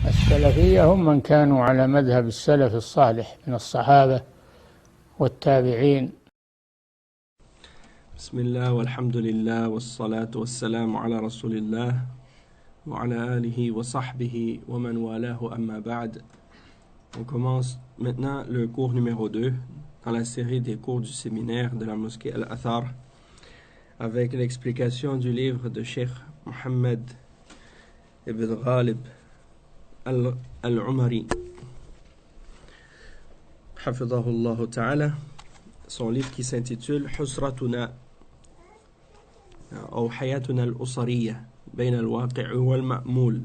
السلفية هم من كانوا على مذهب السلف الصالح من الصحابة والتابعين. بسم الله والحمد لله والصلاة والسلام على رسول الله وعلى آله وصحبه ومن والاه أما بعد. On commence maintenant le cours numéro 2 dans la série des cours du séminaire de la mosquée Al-Athar avec l'explication du livre de Cheikh Mohammed ibn Ghalib Al-Umari Hafidhahullah Ta'ala, son livre qui s'intitule Husratuna ou Hayatuna al-Usariya bayna al-Waqi' wal-Ma'moul.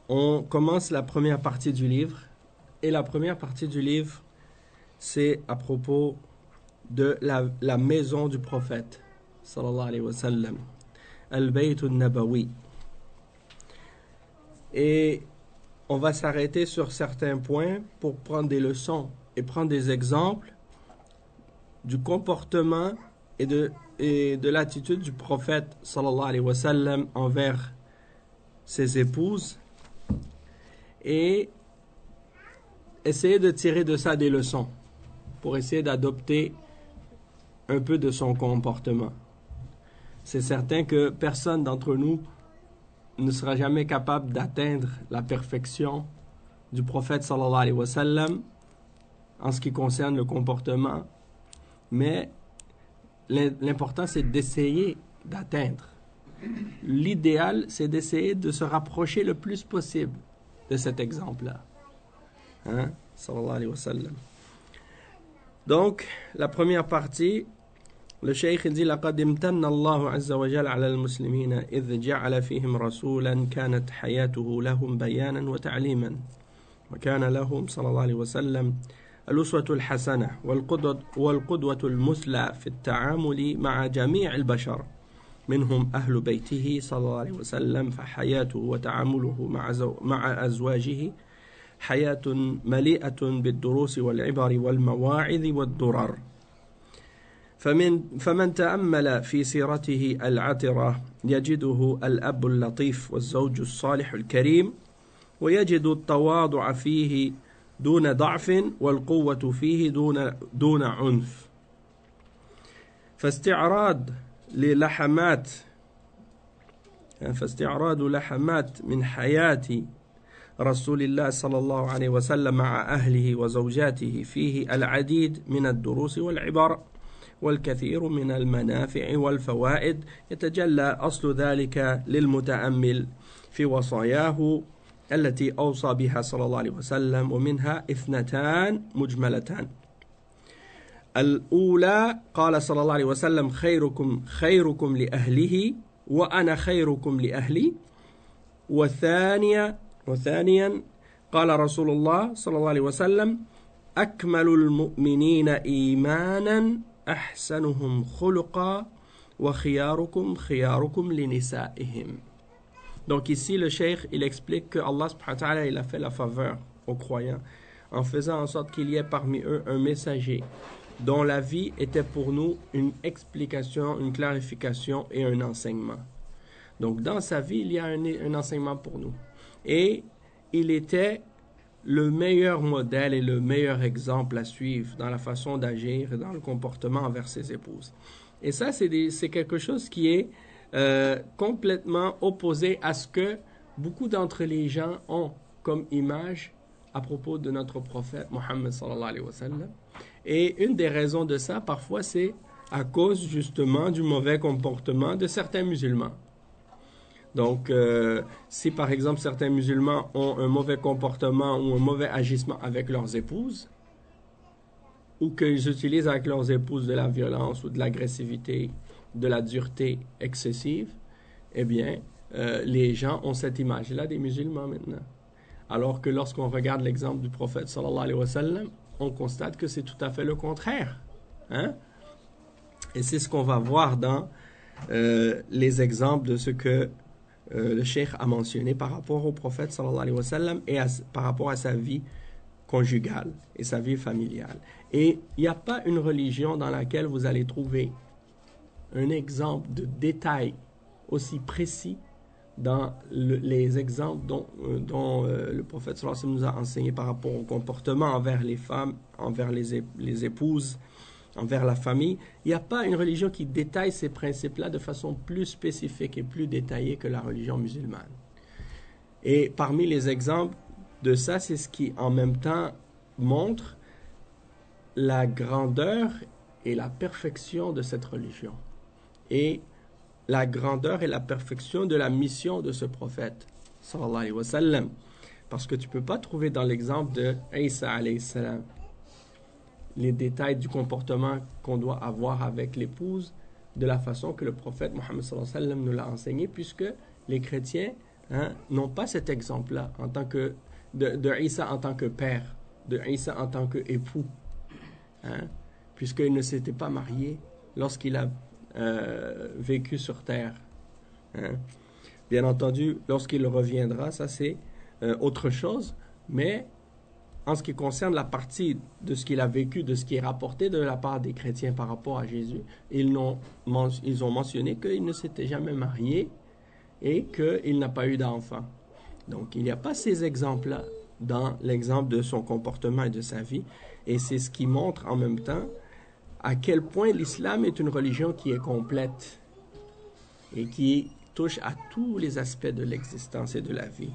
On commence la première partie du livre, et la première partie du livre, c'est à propos de la maison du prophète, sallallahu alayhi wa sallam, al-Bayt al-Nabawi. Et on va s'arrêter sur certains points pour prendre des leçons et prendre des exemples du comportement et de l'attitude du prophète, sallallahu alayhi wa sallam, envers ses épouses, et essayer de tirer de ça des leçons pour essayer d'adopter un peu de son comportement. C'est certain que personne d'entre nous ne sera jamais capable d'atteindre la perfection du prophète sallallahu alayhi wa sallam en ce qui concerne le comportement, mais l'important c'est d'essayer d'atteindre. L'idéal c'est d'essayer de se rapprocher le plus possible de cet exemple-là. Hein? Sallallahu alayhi wa sallam. Donc, la première partie, le cheikh dit لقد امتن الله عز وجل على المسلمين إذ جعل فيهم رسولا كانت حياته لهم بيانا وتعليما وكان لهم صلى الله عليه وسلم الأسوة الحسنة والقدوة المثلى في التعامل مع جميع البشر منهم أهل بيته صلى الله عليه وسلم، فحياته وتعامله مع أزواجه حياة مليئة بالدروس والعبر والمواعظ والدرر. فمن تأمل في سيرته العطرة يجده الأب اللطيف والزوج الصالح الكريم، ويجد التواضع فيه دون ضعف والقوة فيه دون عنف. فاستعراض لحمات من حياة رسول الله صلى الله عليه وسلم مع أهله وزوجاته فيه العديد من الدروس والعبر والكثير من المنافع والفوائد، يتجلى أصل ذلك للمتأمل في وصاياه التي أوصى بها صلى الله عليه وسلم، ومنها 2 مجملتان. الأولى قال صلى الله عليه وسلم خيركم لأهله وأنا خيركم لأهلي. وثانيا قال رسول الله صلى الله عليه وسلم أكمل المؤمنين إيمانا أحسنهم خلقا وخياركم لنسائهم. Donc ici le cheikh il explique que Allah subhanahu wa ta'ala il a fait la faveur aux croyants en faisant en sorte qu'il y ait parmi eux un messager dont la vie était pour nous une explication, une clarification et un enseignement. Donc dans sa vie, il y a un enseignement pour nous. Et il était le meilleur modèle et le meilleur exemple à suivre dans la façon d'agir et dans le comportement envers ses épouses. Et ça, c'est quelque chose qui est complètement opposé à ce que beaucoup d'entre les gens ont comme image à propos de notre prophète Mohammed sallallahu alayhi wa sallam. Et une des raisons de ça, parfois, c'est à cause justement du mauvais comportement de certains musulmans. Donc, si par exemple certains musulmans ont un mauvais comportement ou un mauvais agissement avec leurs épouses, ou qu'ils utilisent avec leurs épouses de la violence ou de l'agressivité, de la dureté excessive, eh bien, les gens ont cette image-là des musulmans maintenant. Alors que lorsqu'on regarde l'exemple du prophète sallallahu alayhi wa sallam, on constate que c'est tout à fait le contraire. Hein? Et c'est ce qu'on va voir dans les exemples de ce que le cheikh a mentionné par rapport au prophète sallallahu alayhi wa sallam et par rapport à sa vie conjugale et sa vie familiale. Et il n'y a pas une religion dans laquelle vous allez trouver un exemple de détail aussi précis les exemples dont le prophète sallallahu alayhi wa sallam nous a enseigné par rapport au comportement envers les femmes, envers les épouses, envers la famille. Il n'y a pas une religion qui détaille ces principes-là de façon plus spécifique et plus détaillée que la religion musulmane. Et parmi les exemples de ça, c'est ce qui en même temps montre la grandeur et la perfection de cette religion. Et la grandeur et la perfection de la mission de ce prophète, sallallahu alayhi wa sallam. Parce que tu ne peux pas trouver dans l'exemple de Isa alayhi salam les détails du comportement qu'on doit avoir avec l'épouse de la façon que le prophète Mohammed sallallahu alayhi wa sallam nous l'a enseigné, puisque les chrétiens n'ont pas cet exemple-là en tant que, de Isa en tant que père, de Isa en tant qu'époux, puisqu'il ne s'était pas marié lorsqu'il a vécu sur terre. Bien entendu, lorsqu'il reviendra, ça c'est autre chose, mais en ce qui concerne la partie de ce qu'il a vécu, de ce qui est rapporté de la part des chrétiens par rapport à Jésus, ils ont mentionné qu'il ne s'était jamais marié et qu'il n'a pas eu d'enfant. Donc il n'y a pas ces exemples-là dans l'exemple de son comportement et de sa vie, et c'est ce qui montre en même temps à quel point l'islam est une religion qui est complète et qui touche à tous les aspects de l'existence et de la vie.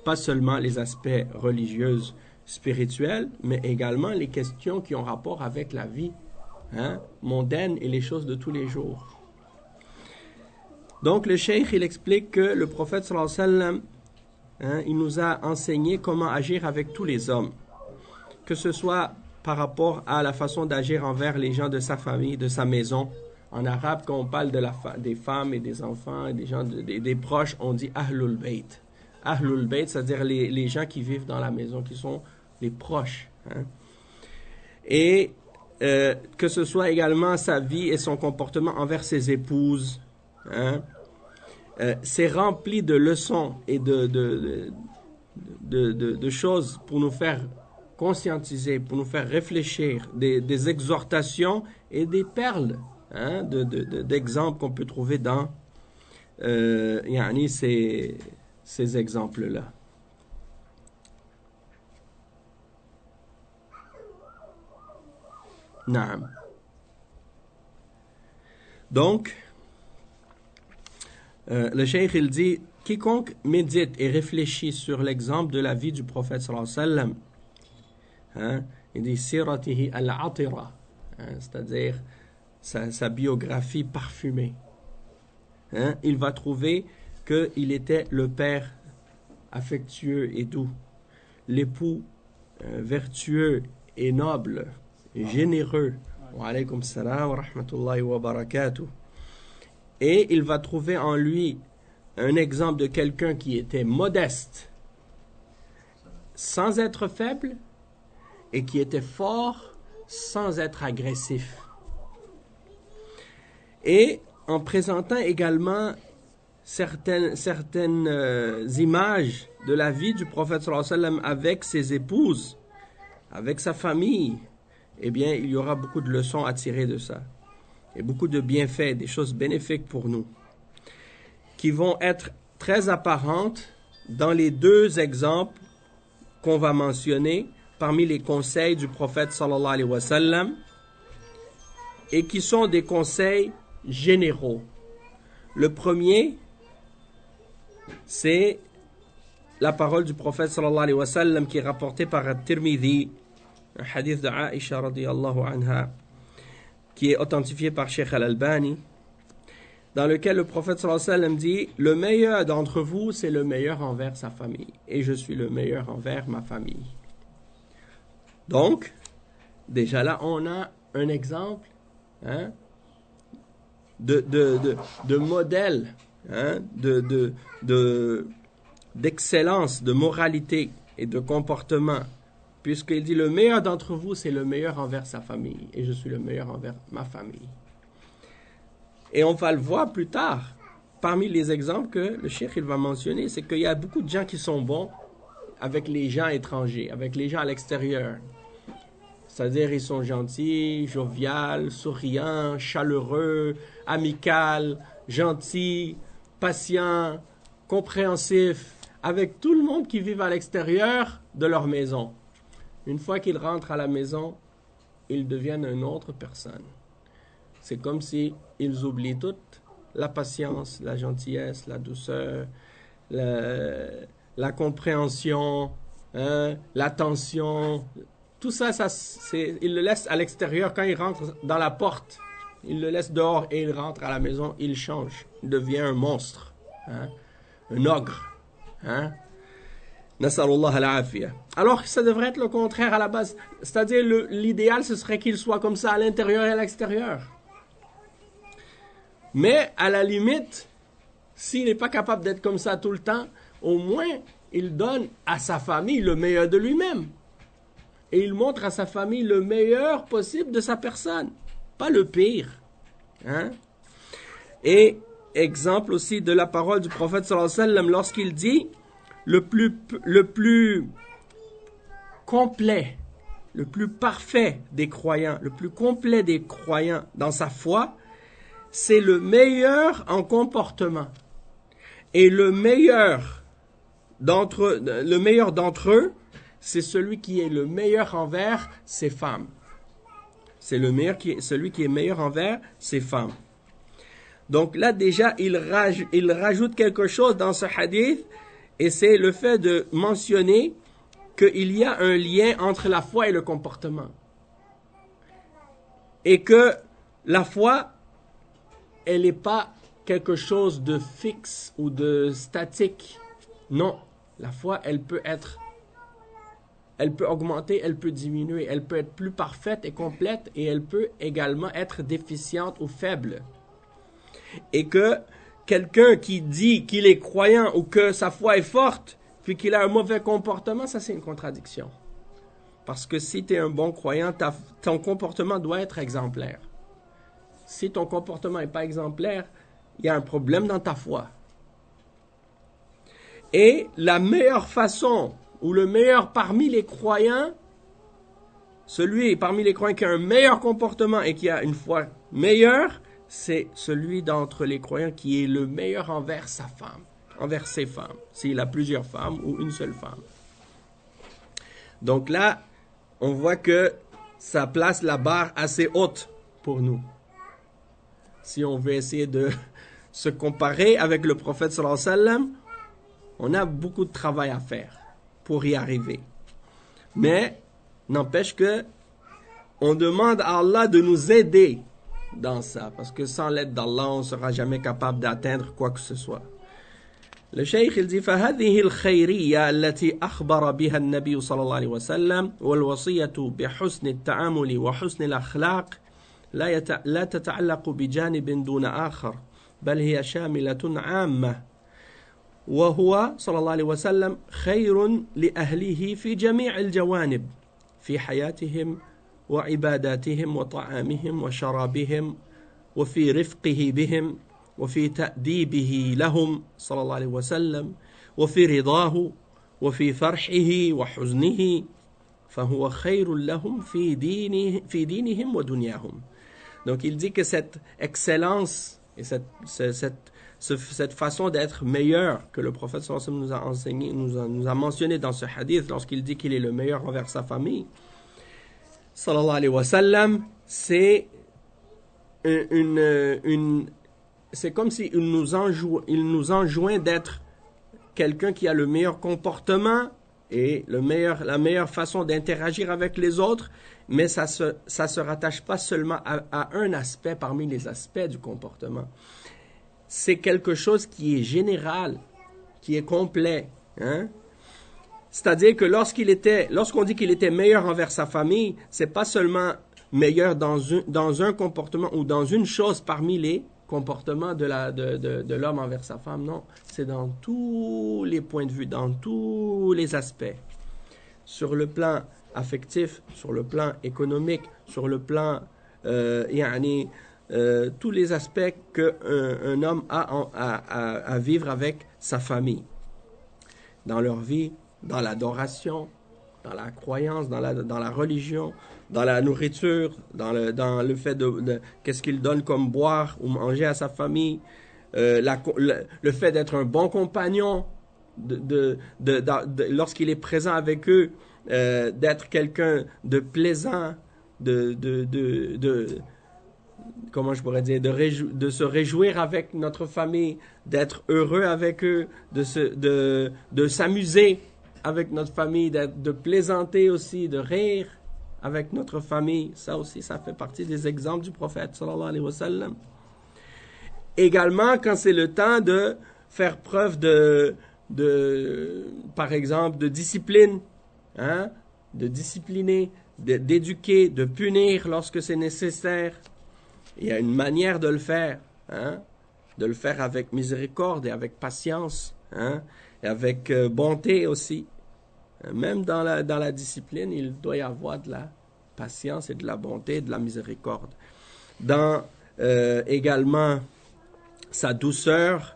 Pas seulement les aspects religieux, spirituels, mais également les questions qui ont rapport avec la vie mondaine et les choses de tous les jours. Donc le cheikh, il explique que le prophète sallallahu alayhi wa sallam, il nous a enseigné comment agir avec tous les hommes, que ce soit par rapport à la façon d'agir envers les gens de sa famille, de sa maison. En arabe, quand on parle des femmes et des enfants et des gens des proches, on dit Ahlul Bayt. Ahlul Bayt, c'est-à-dire les gens qui vivent dans la maison, qui sont les proches. Et que ce soit également sa vie et son comportement envers ses épouses. C'est rempli de leçons et de choses pour nous faire conscientiser, pour nous faire réfléchir, des exhortations et des perles d'exemples qu'on peut trouver dans ces exemples-là. Naam. Donc, le cheikh il dit, quiconque médite et réfléchit sur l'exemple de la vie du prophète sallallahu alayhi wa sallam, il dit siratihi al-atira, c'est-à-dire sa biographie parfumée, il va trouver qu'il était le père affectueux et doux, l'époux vertueux et noble, et généreux. Wa alaykum salam wa rahmatullahi wa barakatuh. Et il va trouver en lui un exemple de quelqu'un qui était modeste, sans être faible, et qui était fort, sans être agressif. Et en présentant également certaines images de la vie du prophète sallallahu alayhi wa sallam avec ses épouses, avec sa famille, eh bien, il y aura beaucoup de leçons à tirer de ça. Et beaucoup de bienfaits, des choses bénéfiques pour nous, qui vont être très apparentes dans les deux exemples qu'on va mentionner parmi les conseils du prophète sallallahu alayhi wa sallam, et qui sont des conseils généraux. Le premier, c'est la parole du prophète sallallahu alayhi wa sallam qui est rapportée par At-Tirmidhi, un hadith de Aïcha radiyallahu anha, qui est authentifié par Cheikh Al-Albani, dans lequel le prophète sallallahu alayhi wa sallam dit: le meilleur d'entre vous, c'est le meilleur envers sa famille, et je suis le meilleur envers ma famille. Donc, déjà là, on a un exemple de modèle, d'excellence, de moralité et de comportement, puisqu'il dit le meilleur d'entre vous, c'est le meilleur envers sa famille, et je suis le meilleur envers ma famille. Et on va le voir plus tard, parmi les exemples que le cheikh il va mentionner, c'est qu'il y a beaucoup de gens qui sont bons avec les gens étrangers, avec les gens à l'extérieur. C'est-à-dire, ils sont gentils, joviales, souriants, chaleureux, amicaux, gentils, patients, compréhensif avec tout le monde qui vit à l'extérieur de leur maison. Une fois qu'ils rentrent à la maison, ils deviennent une autre personne. C'est comme si ils oublient toute la patience, la gentillesse, la douceur, la compréhension, l'attention. Tout ça, ils le laissent à l'extérieur quand ils rentrent dans la porte. Ils le laissent dehors et ils rentrent à la maison, ils changent. Il devient un monstre, un ogre. Nas'alullah al-afiyah. Alors que ça devrait être le contraire à la base. C'est-à-dire, l'idéal, ce serait qu'il soit comme ça à l'intérieur et à l'extérieur. Mais, à la limite, s'il n'est pas capable d'être comme ça tout le temps, au moins, il donne à sa famille le meilleur de lui-même. Et il montre à sa famille le meilleur possible de sa personne. Pas le pire. Et, exemple aussi de la parole du prophète sallallahu alayhi wa sallam, lorsqu'il dit, le plus complet, le plus parfait des croyants, le plus complet des croyants dans sa foi, c'est le meilleur en comportement. Et le meilleur d'entre eux, c'est celui qui est le meilleur envers ses femmes. C'est celui qui est meilleur envers ses femmes. Donc là déjà, il rajoute quelque chose dans ce hadith, et c'est le fait de mentionner qu'il y a un lien entre la foi et le comportement. Et que la foi, elle n'est pas quelque chose de fixe ou de statique. Non, la foi, elle peut augmenter, elle peut diminuer, elle peut être plus parfaite et complète, et elle peut également être déficiente ou faible. Et que quelqu'un qui dit qu'il est croyant ou que sa foi est forte, puis qu'il a un mauvais comportement, ça c'est une contradiction. Parce que si tu es un bon croyant, ton comportement doit être exemplaire. Si ton comportement n'est pas exemplaire, il y a un problème dans ta foi. Et la meilleure façon, ou le meilleur parmi les croyants, celui parmi les croyants qui a un meilleur comportement et qui a une foi meilleure, c'est celui d'entre les croyants qui est le meilleur envers sa femme, envers ses femmes, s'il a plusieurs femmes ou une seule femme. Donc là, on voit que ça place la barre assez haute pour nous. Si on veut essayer de se comparer avec le prophète sallallahu alayhi wa sallam, on a beaucoup de travail à faire pour y arriver. Mais, n'empêche que on demande à Allah de nous aider dans ça, parce que sans l'aide d'Allah, on ne sera jamais capable d'atteindre quoi que ce soit. Le cheikh il dit فهذه الخيرية التي أخبر بها النبي صلى الله عليه وسلم والوصية بحسن التعامل وحسن الأخلاق لا تتعلق بجانب دون آخر بل هي شاملة عامة وهو صلى الله عليه وسلم خير لأهله في جميع الجوانب في حياتهم وعباداتهم وطعامهم وشرابهم وفي رفقه بهم وفي تأديبه لهم صلى الله عليه وسلم وفي رضاه وفي فرحه وحزنه فهو خير لهم في دينهم ودنياهم. Donc il dit que cette excellence et cette façon d'être meilleur que le prophète sallallahu alayhi wa sallam nous a enseigné, nous a mentionné dans ce hadith lorsqu'il dit qu'il est le meilleur envers sa famille, sallallahu alayhi wa sallam, c'est c'est comme s'il nous enjoint d'être quelqu'un qui a le meilleur comportement et la meilleure façon d'interagir avec les autres, mais ça se rattache pas seulement à un aspect parmi les aspects du comportement. C'est quelque chose qui est général, qui est complet. C'est-à-dire que lorsqu'on dit qu'il était meilleur envers sa famille, c'est pas seulement meilleur dans un comportement ou dans une chose parmi les comportements de l'homme envers sa femme, non. C'est dans tous les points de vue, dans tous les aspects. Sur le plan affectif, sur le plan économique, sur le plan tous les aspects qu'un homme a à vivre avec sa famille. Dans leur vie, dans l'adoration, dans la croyance, dans la religion, dans la nourriture, dans le fait de qu'est-ce qu'il donne comme boire ou manger à sa famille, le fait d'être un bon compagnon, lorsqu'il est présent avec eux, d'être quelqu'un de plaisant, comment je pourrais dire, de se réjouir avec notre famille, d'être heureux avec eux, de s'amuser avec notre famille, de plaisanter aussi, de rire avec notre famille. Ça aussi, ça fait partie des exemples du prophète, sallallahu alayhi wa sallam. Également, quand c'est le temps de faire preuve par exemple, de discipline, hein, de discipliner, d'éduquer, de punir lorsque c'est nécessaire. Il y a une manière de le faire, hein, de le faire avec miséricorde et avec patience, hein, et avec bonté aussi. Même dans la discipline, il doit y avoir de la patience et de la bonté, de la miséricorde. Dans également sa douceur,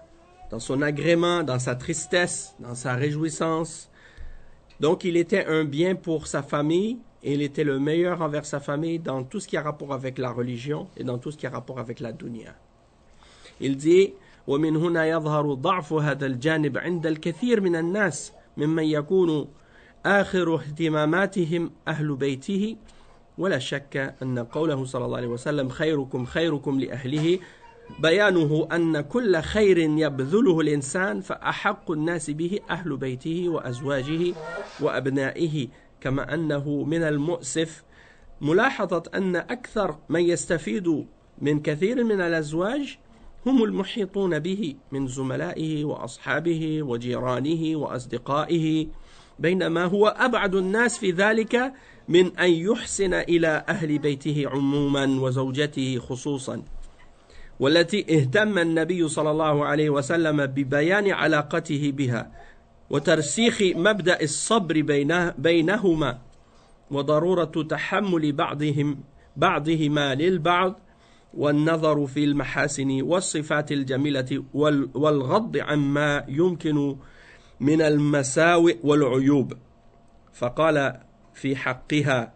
dans son agrément, dans sa tristesse, dans sa réjouissance. Donc, il était un bien pour sa famille et il était le meilleur envers sa famille dans tout ce qui a rapport avec la religion et dans tout ce qui a rapport avec la dunya. Il dit ومن هنا يظهر ضعف هذا الجانب عند الكثير من الناس ممن يكون آخر اهتماماتهم أهل بيته ولا شك أن قوله صلى الله عليه وسلم خيركم خيركم لأهله بيانه أن كل خير يبذله الإنسان فأحق الناس به أهل بيته وأزواجه وأبنائه كما أنه من المؤسف ملاحظة أن أكثر من يستفيد من كثير من الأزواج هم المحيطون به من زملائه وأصحابه وجيرانه وأصدقائه بينما هو أبعد الناس في ذلك من أن يحسن إلى أهل بيته عموما وزوجته خصوصا والتي اهتم النبي صلى الله عليه وسلم ببيان علاقته بها وترسيخ مبدأ الصبر بينهما وضرورة تحمل بعضهما للبعض والنظر في المحاسن والصفات الجميلة والغض عما يمكن من المساوئ والعيوب فقال في حقها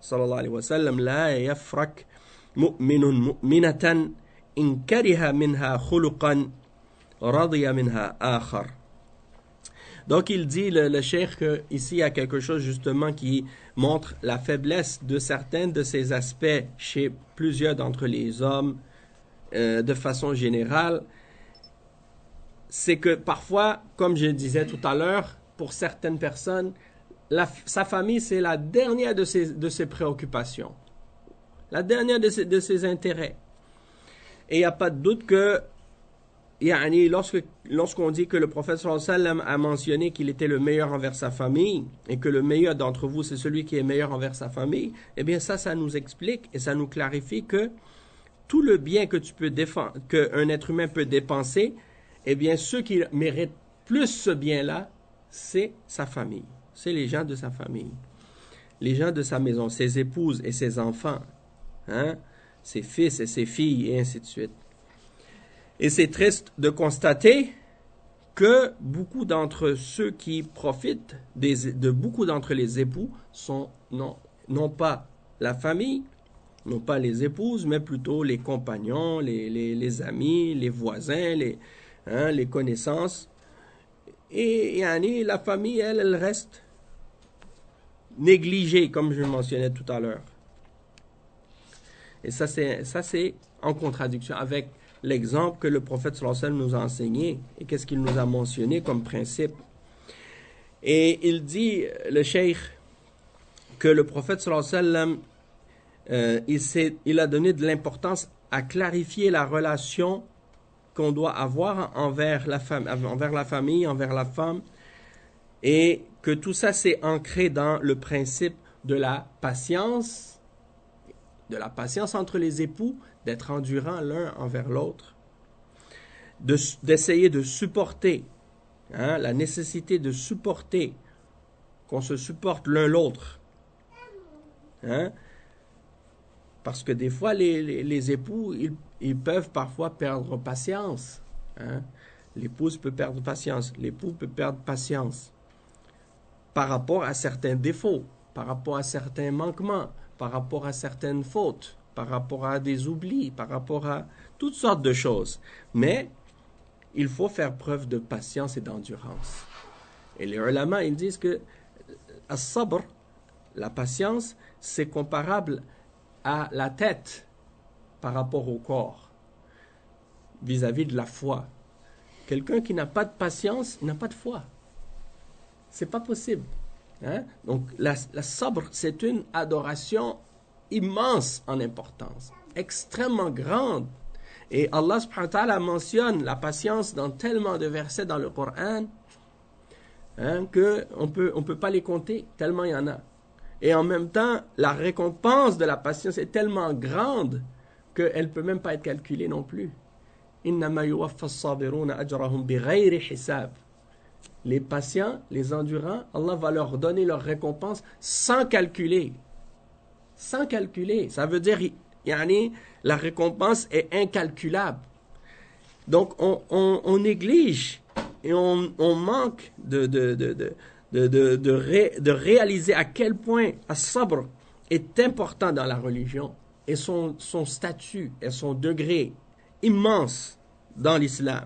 صلى الله عليه وسلم لا يفرك مؤمن مؤمنة إن كره منها خلقا رضي منها آخر. Donc il dit, le cheikh, qu'ici il y a quelque chose justement qui montre la faiblesse de certains de ces aspects chez plusieurs d'entre les hommes de façon générale. C'est que parfois, comme je disais tout à l'heure, pour certaines personnes, sa famille c'est la dernière de ses préoccupations, la dernière de ses intérêts. Et il n'y a pas de doute que lorsqu'on dit que le prophète sallallahu alayhi wa sallam a mentionné qu'il était le meilleur envers sa famille et que le meilleur d'entre vous c'est celui qui est meilleur envers sa famille, eh bien ça nous explique et ça nous clarifie que tout le bien que qu'un être humain peut dépenser, eh bien ceux qui méritent plus ce bien-là, c'est sa famille, c'est les gens de sa famille, les gens de sa maison, ses épouses et ses enfants, hein, ses fils et ses filles et ainsi de suite. Et c'est triste de constater que beaucoup d'entre ceux qui profitent de beaucoup d'entre les époux n'ont pas la famille, non pas les épouses, mais plutôt les compagnons, les amis, les voisins, les connaissances. Et la famille, elle reste négligée, comme je le mentionnais tout à l'heure. Et ça c'est en contradiction avec l'exemple que le prophète sallallahu alayhi wa sallam nous a enseigné et qu'est-ce qu'il nous a mentionné comme principe. Et il dit, le cheikh, que le prophète sallallahu alayhi wa sallam, il a donné de l'importance à clarifier la relation qu'on doit avoir envers la famille, envers la femme, et que tout ça c'est ancré dans le principe de la patience entre les époux, d'être endurant l'un envers l'autre, d'essayer de supporter, hein, la nécessité de supporter, qu'on se supporte l'un l'autre, hein, parce que des fois les époux ils peuvent parfois perdre patience, hein. L'épouse peut perdre patience, l'époux peut perdre patience par rapport à certains défauts, par rapport à certains manquements, par rapport à certaines fautes, par rapport à des oublis, par rapport à toutes sortes de choses. Mais il faut faire preuve de patience et d'endurance. Et les ulama, ils disent que as-sabr, la patience, c'est comparable à la tête par rapport au corps, vis-à-vis de la foi. Quelqu'un qui n'a pas de patience, il n'a pas de foi. C'est pas possible. Hein? Donc, la sabr, c'est une adoration immense en importance, extrêmement grande. Et Allah subhanahu wa ta'ala mentionne la patience dans tellement de versets dans le Coran, hein, qu'on peut pas les compter, tellement il y en a. Et en même temps, la récompense de la patience est tellement grande qu'elle ne peut même pas être calculée non plus. إِنَّمَا يُوَفَّى الصَّابِرُونَ أَجْرَهُمْ بِغَيْرِ حِسَابٍ. Les patients, les endurants, Allah va leur donner leur récompense sans calculer. Sans calculer. Ça veut dire, la récompense est incalculable. Donc, on néglige et on manque de réaliser à quel point as-sabr est important dans la religion et son statut et son degré immense dans l'islam.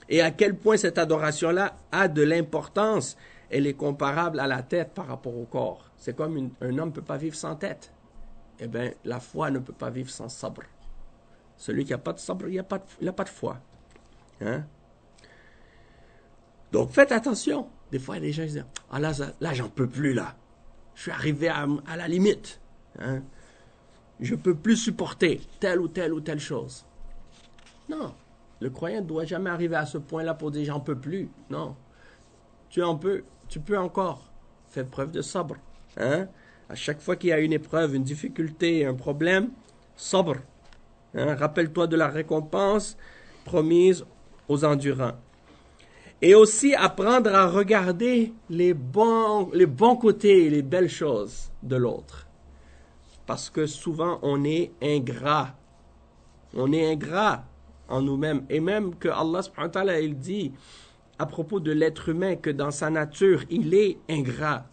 Et à quel point cette adoration-là a de l'importance. Elle est comparable à la tête par rapport au corps. C'est comme un homme ne peut pas vivre sans tête. Eh bien, la foi ne peut pas vivre sans sabr. Celui qui n'a pas de sabr, il n'a pas de foi. Hein? Donc, faites attention. Des fois, les gens disent « Ah là, j'en peux plus, là. Je suis arrivé à la limite. Hein? Je ne peux plus supporter telle ou telle chose. » Non. Le croyant ne doit jamais arriver à ce point-là pour dire « j'en peux plus ». Non. Tu peux encore. Fais preuve de sabr. Hein? À chaque fois qu'il y a une épreuve, une difficulté, un problème, sabr. Hein? Rappelle-toi de la récompense promise aux endurants. Et aussi apprendre à regarder les bons côtés et les belles choses de l'autre. Parce que souvent, on est ingrat. On est ingrat en nous-mêmes. Et même que Allah subhanahu wa ta'ala, il dit à propos de l'être humain que dans sa nature, il est ingrat.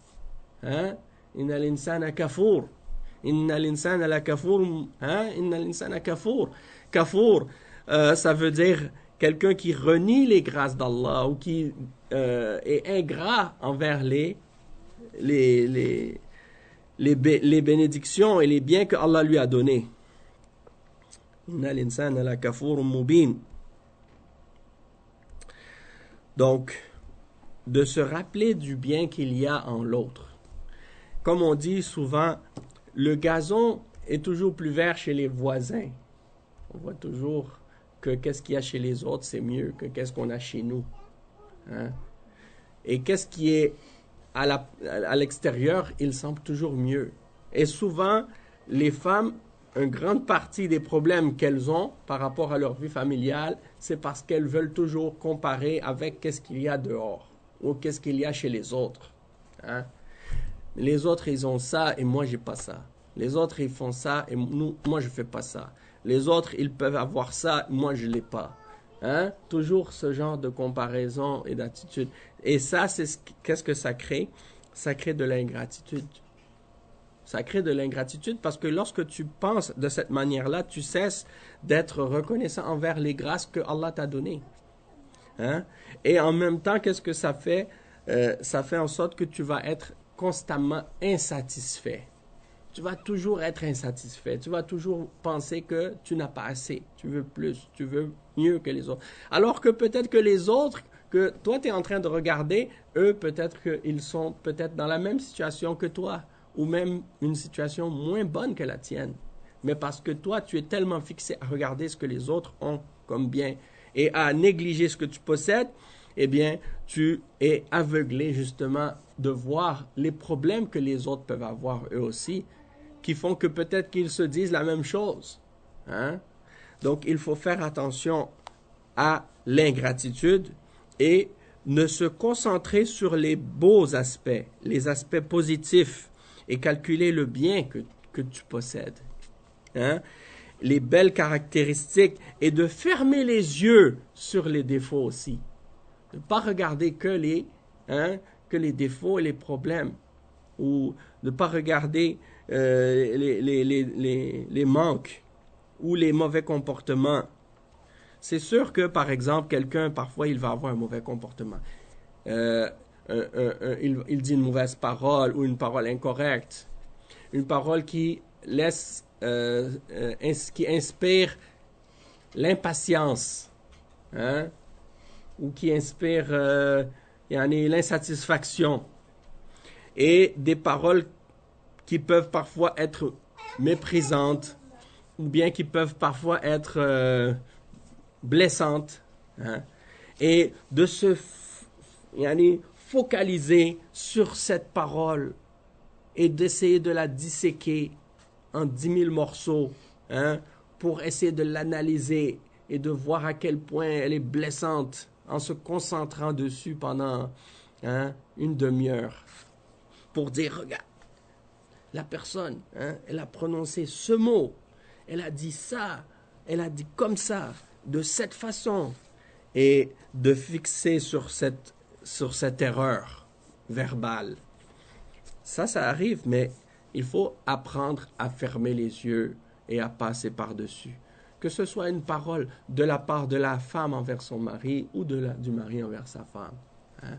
Hein? Inna l'insana kafour. Inna l'insana la kafour. Hein? Inna l'insana kafour. Kafour, ça veut dire quelqu'un qui renie les grâces d'Allah ou qui est ingrat envers les bénédictions et les biens que Allah lui a donnés. Inna l'insana la kafour mubin. Donc, de se rappeler du bien qu'il y a en l'autre. Comme on dit souvent, le gazon est toujours plus vert chez les voisins. On voit toujours que qu'est-ce qu'il y a chez les autres, c'est mieux que qu'est-ce qu'on a chez nous. Hein? Et qu'est-ce qui est à l'extérieur, il semble toujours mieux. Et souvent, les femmes, une grande partie des problèmes qu'elles ont par rapport à leur vie familiale, c'est parce qu'elles veulent toujours comparer avec qu'est-ce qu'il y a dehors ou qu'est-ce qu'il y a chez les autres. Hein? Les autres, ils ont ça et moi, j'ai pas ça. Les autres, ils font ça et moi, je fais pas ça. Les autres, ils peuvent avoir ça, moi, je l'ai pas. Hein? Toujours ce genre de comparaison et d'attitude. Et ça, qu'est-ce que ça crée? Ça crée de l'ingratitude. Ça crée de l'ingratitude parce que lorsque tu penses de cette manière-là, tu cesses d'être reconnaissant envers les grâces que Allah t'a données. Hein? Et en même temps, qu'est-ce que ça fait? Ça fait en sorte que tu vas être constamment insatisfait. Tu vas toujours être insatisfait. Tu vas toujours penser que tu n'as pas assez. Tu veux plus. Tu veux mieux que les autres. Alors que peut-être que les autres que toi, tu es en train de regarder, eux, peut-être qu'ils sont peut-être dans la même situation que toi. Ou même une situation moins bonne que la tienne. Mais parce que toi, tu es tellement fixé à regarder ce que les autres ont comme bien et à négliger ce que tu possèdes, eh bien, tu es aveuglé justement de voir les problèmes que les autres peuvent avoir eux aussi, qui font que peut-être qu'ils se disent la même chose. Hein? Donc, il faut faire attention à l'ingratitude et ne se concentrer sur les beaux aspects, les aspects positifs, et calculer le bien que tu possèdes. Hein? Les belles caractéristiques et de fermer les yeux sur les défauts aussi. De ne pas regarder que les défauts et les problèmes. Ou de ne pas regarder les manques ou les mauvais comportements. C'est sûr que, par exemple, quelqu'un, parfois, il va avoir un mauvais comportement. Il dit une mauvaise parole ou une parole incorrecte. Une parole qui laisse, qui inspire l'impatience, hein, ou qui inspire l'insatisfaction. Et des paroles qui peuvent parfois être méprisantes, ou bien qui peuvent parfois être blessantes, hein, et de se focaliser sur cette parole et d'essayer de la disséquer en 10 000 morceaux, hein, pour essayer de l'analyser et de voir à quel point elle est blessante en se concentrant dessus pendant une demi-heure pour dire, regarde, la personne, elle a prononcé ce mot, elle a dit ça, elle a dit comme ça, de cette façon, et de fixer sur cette erreur verbale. Ça arrive, mais il faut apprendre à fermer les yeux et à passer par-dessus. Que ce soit une parole de la part de la femme envers son mari ou du mari envers sa femme. Hein?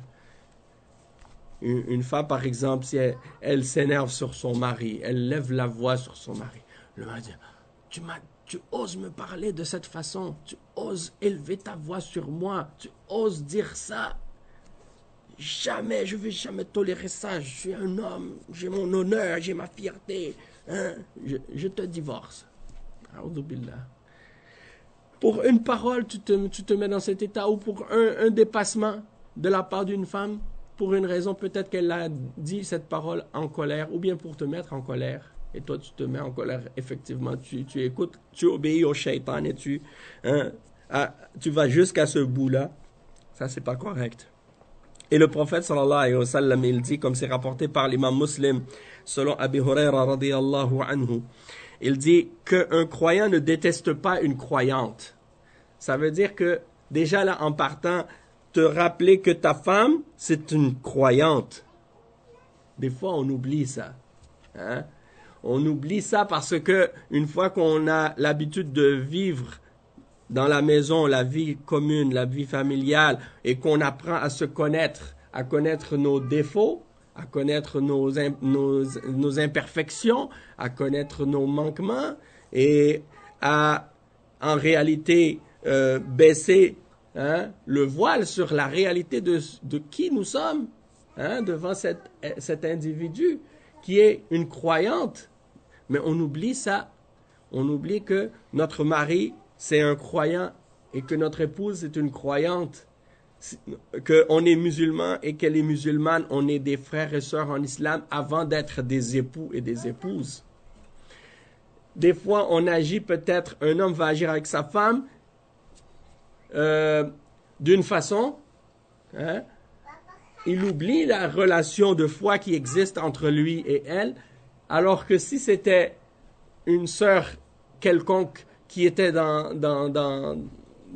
Une femme, par exemple, si elle s'énerve sur son mari, elle lève la voix sur son mari. Le mari dit, tu oses me parler de cette façon, tu oses élever ta voix sur moi, tu oses dire ça. Jamais, je ne vais jamais tolérer ça. Je suis un homme, j'ai mon honneur, j'ai ma fierté. Hein? Je te divorce. A'oudou billah. Pour une parole, tu te mets dans cet état, ou pour un dépassement de la part d'une femme, pour une raison, peut-être qu'elle a dit cette parole en colère, ou bien pour te mettre en colère. Et toi, tu te mets en colère, effectivement, tu écoutes, tu obéis au shaitan et tu vas jusqu'à ce bout-là. Ça, c'est pas correct. Et le prophète, sallallahu alayhi wa sallam, il dit, comme c'est rapporté par l'imam Muslim, selon Abi Huraira, radiyallahu anhu, il dit qu'un croyant ne déteste pas une croyante. Ça veut dire que, déjà là, en partant, te rappeler que ta femme, c'est une croyante. Des fois, on oublie ça. Hein? On oublie ça parce que, une fois qu'on a l'habitude de vivre dans la maison, la vie commune, la vie familiale, et qu'on apprend à se connaître, à connaître nos défauts, à connaître nos imperfections, à connaître nos manquements, et à, en réalité, baisser le voile sur la réalité de qui nous sommes, devant cet individu qui est une croyante. Mais on oublie ça. On oublie que notre mari, c'est un croyant, et que notre épouse est une croyante, qu'on est musulman et qu'elle est musulmane, on est des frères et sœurs en islam avant d'être des époux et des épouses. Des fois, on agit peut-être, un homme va agir avec sa femme d'une façon, il oublie la relation de foi qui existe entre lui et elle, alors que si c'était une sœur quelconque qui était dans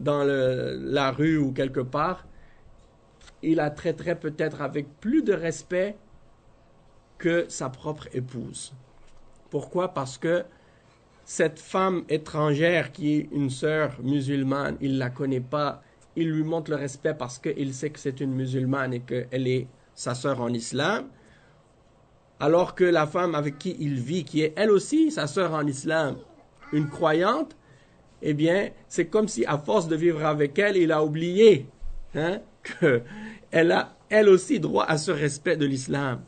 la rue ou quelque part, il la traiterait peut-être avec plus de respect que sa propre épouse. Pourquoi? Parce que cette femme étrangère qui est une sœur musulmane, il ne la connaît pas, il lui montre le respect parce qu'il sait que c'est une musulmane et qu'elle est sa sœur en islam, alors que la femme avec qui il vit, qui est elle aussi sa sœur en islam, une croyante, eh bien, c'est comme si à force de vivre avec elle, il a oublié qu'elle a elle aussi droit à ce respect de l'islam.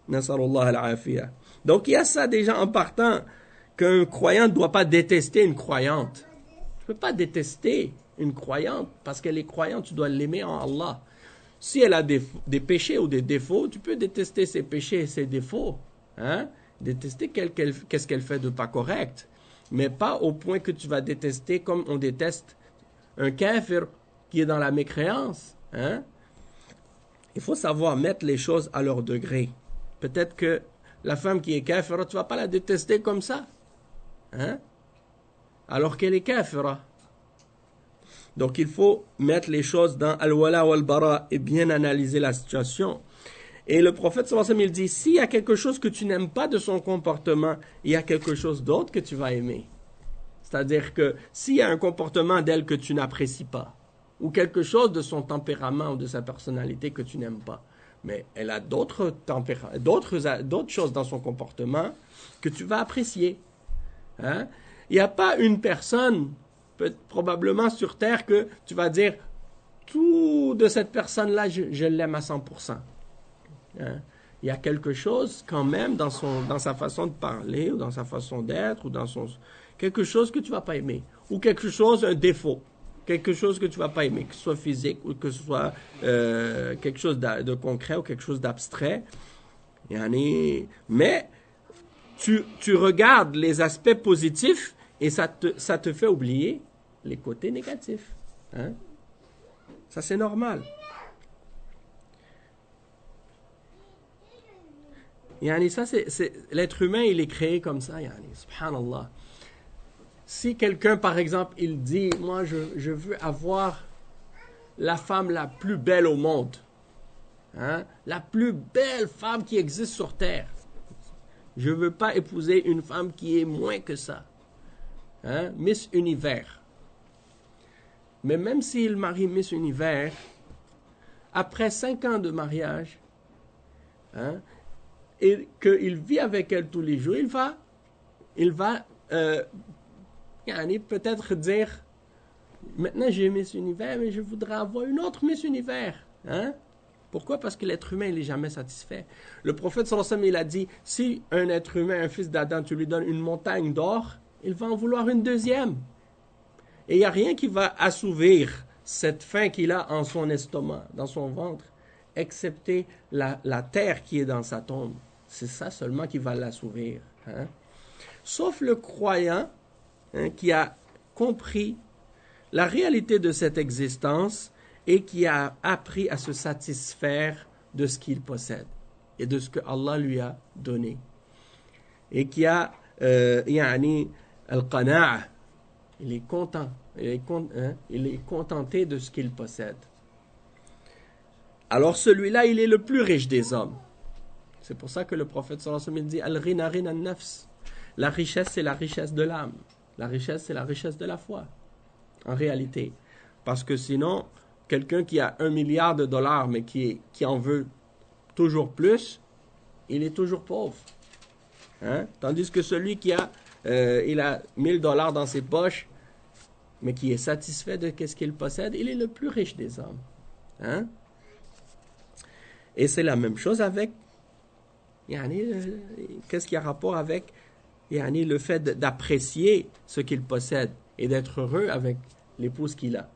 Nasarullah al-afiyah. Donc il y a ça déjà en partant, qu'un croyant ne doit pas détester une croyante. Tu ne peux pas détester une croyante, parce qu'elle est croyante, tu dois l'aimer en Allah. Si elle a des péchés ou des défauts, tu peux détester ses péchés et ses défauts. Détester qu'est-ce qu'elle fait de pas correct. Mais pas au point que tu vas détester comme on déteste un kafir qui est dans la mécréance. Il faut savoir mettre les choses à leur degré. Peut-être que la femme qui est kafira, tu ne vas pas la détester comme ça. Alors qu'elle est kafira. Donc il faut mettre les choses dans al-wala wal-bara et bien analyser la situation. Et le prophète sallallahu alayhi wa sallam, il dit, s'il y a quelque chose que tu n'aimes pas de son comportement, il y a quelque chose d'autre que tu vas aimer. C'est-à-dire que s'il y a un comportement d'elle que tu n'apprécies pas, ou quelque chose de son tempérament ou de sa personnalité que tu n'aimes pas, mais elle a d'autres choses dans son comportement que tu vas apprécier. Hein? Il n'y a pas une personne, probablement sur Terre, que tu vas dire tout de cette personne-là, je l'aime à 100%. Hein? Il y a quelque chose quand même dans sa façon de parler, ou dans sa façon d'être, ou dans quelque chose que tu ne vas pas aimer, ou quelque chose, un défaut. Quelque chose que tu ne vas pas aimer, que ce soit physique ou que ce soit quelque chose de concret ou quelque chose d'abstrait. Mais tu regardes les aspects positifs et ça te fait oublier les côtés négatifs. Hein? Ça, c'est normal. Ça, l'être humain, il est créé comme ça. Subhanallah. Si quelqu'un, par exemple, il dit, moi, je veux avoir la femme la plus belle au monde, hein? La plus belle femme qui existe sur Terre. Je ne veux pas épouser une femme qui est moins que ça. Hein? Miss Univers. Mais même s'il marie Miss Univers, après 5 ans de mariage, hein, et qu'il vit avec elle tous les jours, il va peut-être dire, maintenant j'ai Miss Univers, mais je voudrais avoir une autre Miss Univers. Hein? Pourquoi? Parce que l'être humain, il n'est jamais satisfait. Le prophète sallallahu alayhi wa sallam, il a dit, si un être humain, un fils d'Adam, tu lui donnes une montagne d'or, il va en vouloir une deuxième. Et il n'y a rien qui va assouvir cette faim qu'il a en son estomac, dans son ventre, excepté la terre qui est dans sa tombe. C'est ça seulement qui va l'assouvir. Hein? Sauf le croyant, hein, qui a compris la réalité de cette existence et qui a appris à se satisfaire de ce qu'il possède et de ce que Allah lui a donné. Et qui a al-qana'a, il est content, il est contenté de ce qu'il possède. Alors celui-là, il est le plus riche des hommes. C'est pour ça que le prophète sallallahu alayhi wa sallam dit al-ghina ghina an-nafs. La richesse, c'est la richesse de l'âme. La richesse, c'est la richesse de la foi, en réalité. Parce que sinon, quelqu'un qui a 1 milliard de dollars, mais qui en veut toujours plus, il est toujours pauvre. Hein? Tandis que celui qui a, il a 1000 dollars dans ses poches, mais qui est satisfait de ce qu'il possède, il est le plus riche des hommes. Hein? Et c'est la même chose avec, qu'est-ce qui a rapport avec le fait d'apprécier ce qu'il possède et d'être heureux avec l'épouse qu'il a.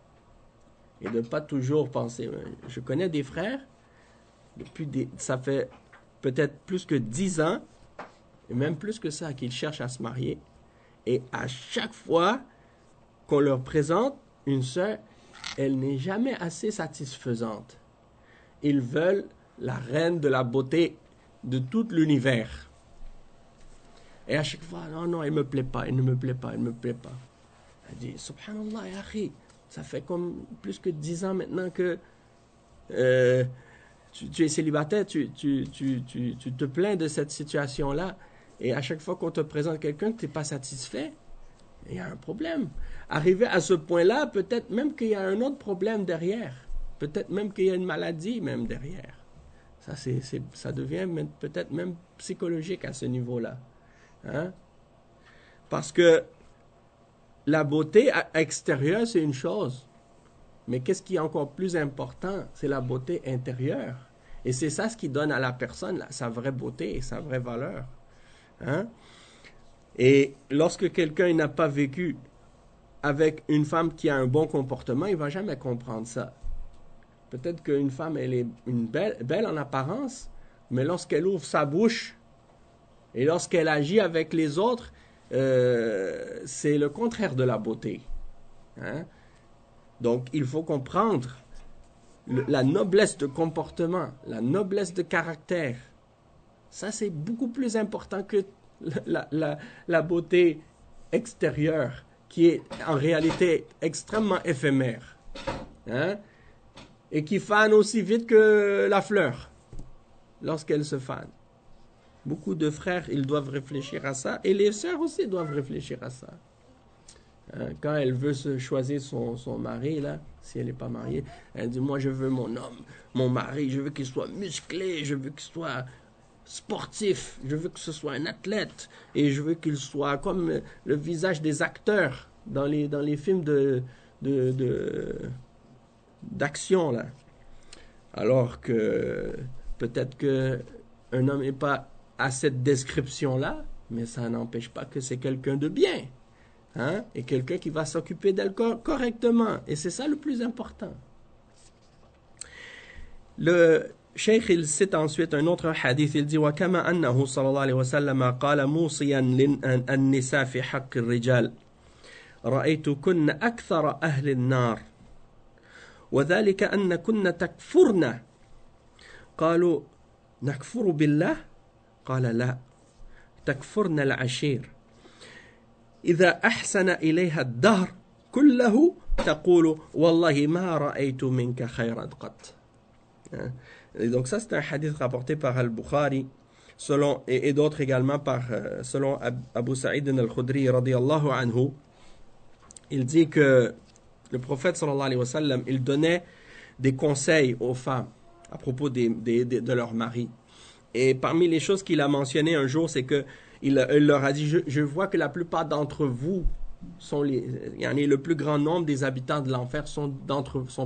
Et de ne pas toujours penser. Je connais des frères, ça fait peut-être plus que 10 ans, et même plus que ça, qu'ils cherchent à se marier. Et à chaque fois qu'on leur présente une sœur, elle n'est jamais assez satisfaisante. Ils veulent la reine de la beauté de tout l'univers. Et à chaque fois, non, elle ne me plaît pas, elle ne me plaît pas, elle ne me plaît pas. Elle dit, subhanallah, ya akhi, ça fait comme plus que 10 ans maintenant que tu es célibataire, tu te plains de cette situation-là, et à chaque fois qu'on te présente quelqu'un que tu n'es pas satisfait, il y a un problème. Arrivé à ce point-là, peut-être même qu'il y a un autre problème derrière. Peut-être même qu'il y a une maladie même derrière. Ça devient peut-être même psychologique à ce niveau-là. Hein? Parce que la beauté extérieure, c'est une chose. Mais qu'est-ce qui est encore plus important? C'est la beauté intérieure. Et c'est ça ce qui donne à la personne sa vraie beauté et sa vraie valeur. Hein? Et lorsque quelqu'un n'a pas vécu avec une femme qui a un bon comportement, il ne va jamais comprendre ça. Peut-être qu'une femme, elle est belle en apparence, mais lorsqu'elle ouvre sa bouche et lorsqu'elle agit avec les autres, c'est le contraire de la beauté. Hein? Donc, il faut comprendre la noblesse de comportement, la noblesse de caractère. Ça, c'est beaucoup plus important que la beauté extérieure, qui est en réalité extrêmement éphémère. Hein? Et qui fane aussi vite que la fleur, lorsqu'elle se fane. Beaucoup de frères, ils doivent réfléchir à ça, et les sœurs aussi doivent réfléchir à ça. Hein, quand elle veut se choisir son mari, là, si elle n'est pas mariée, elle dit, moi je veux mon homme, mon mari, je veux qu'il soit musclé, je veux qu'il soit sportif, je veux que ce soit un athlète, et je veux qu'il soit comme le visage des acteurs dans les films d'action, là. Alors que peut-être que un homme n'est pas à cette description-là, mais ça n'empêche pas que c'est quelqu'un de bien. Hein? Et quelqu'un qui va s'occuper d'elle correctement. Et c'est ça le plus important. Le Cheikh, il cite ensuite un autre hadith. Il dit وَكَمَا أَنَّهُ صلى الله عليه وسلم قال موصيا النساء في حق الرجال رأيتكن أكثر أهل النار وذلك أنكن تكفرن قالوا نكفر بالله قال لا تكفرن العشير إذا أحسن إليها الدهر كله تقول والله ما رأيت منك خيرا قط. Et donc ça c'est un hadith rapporté par Al-Bukhari et d'autres également selon Abu Sa'id al-Khudri radiyallahu anhu. Il dit que le prophète sallallahu alayhi wa sallam, il donnait des conseils aux femmes à propos de leur mari. Et parmi les choses qu'il a mentionnées un jour, c'est que il leur a dit, je vois que la plupart d'entre vous sont le plus grand nombre des habitants de l'enfer sont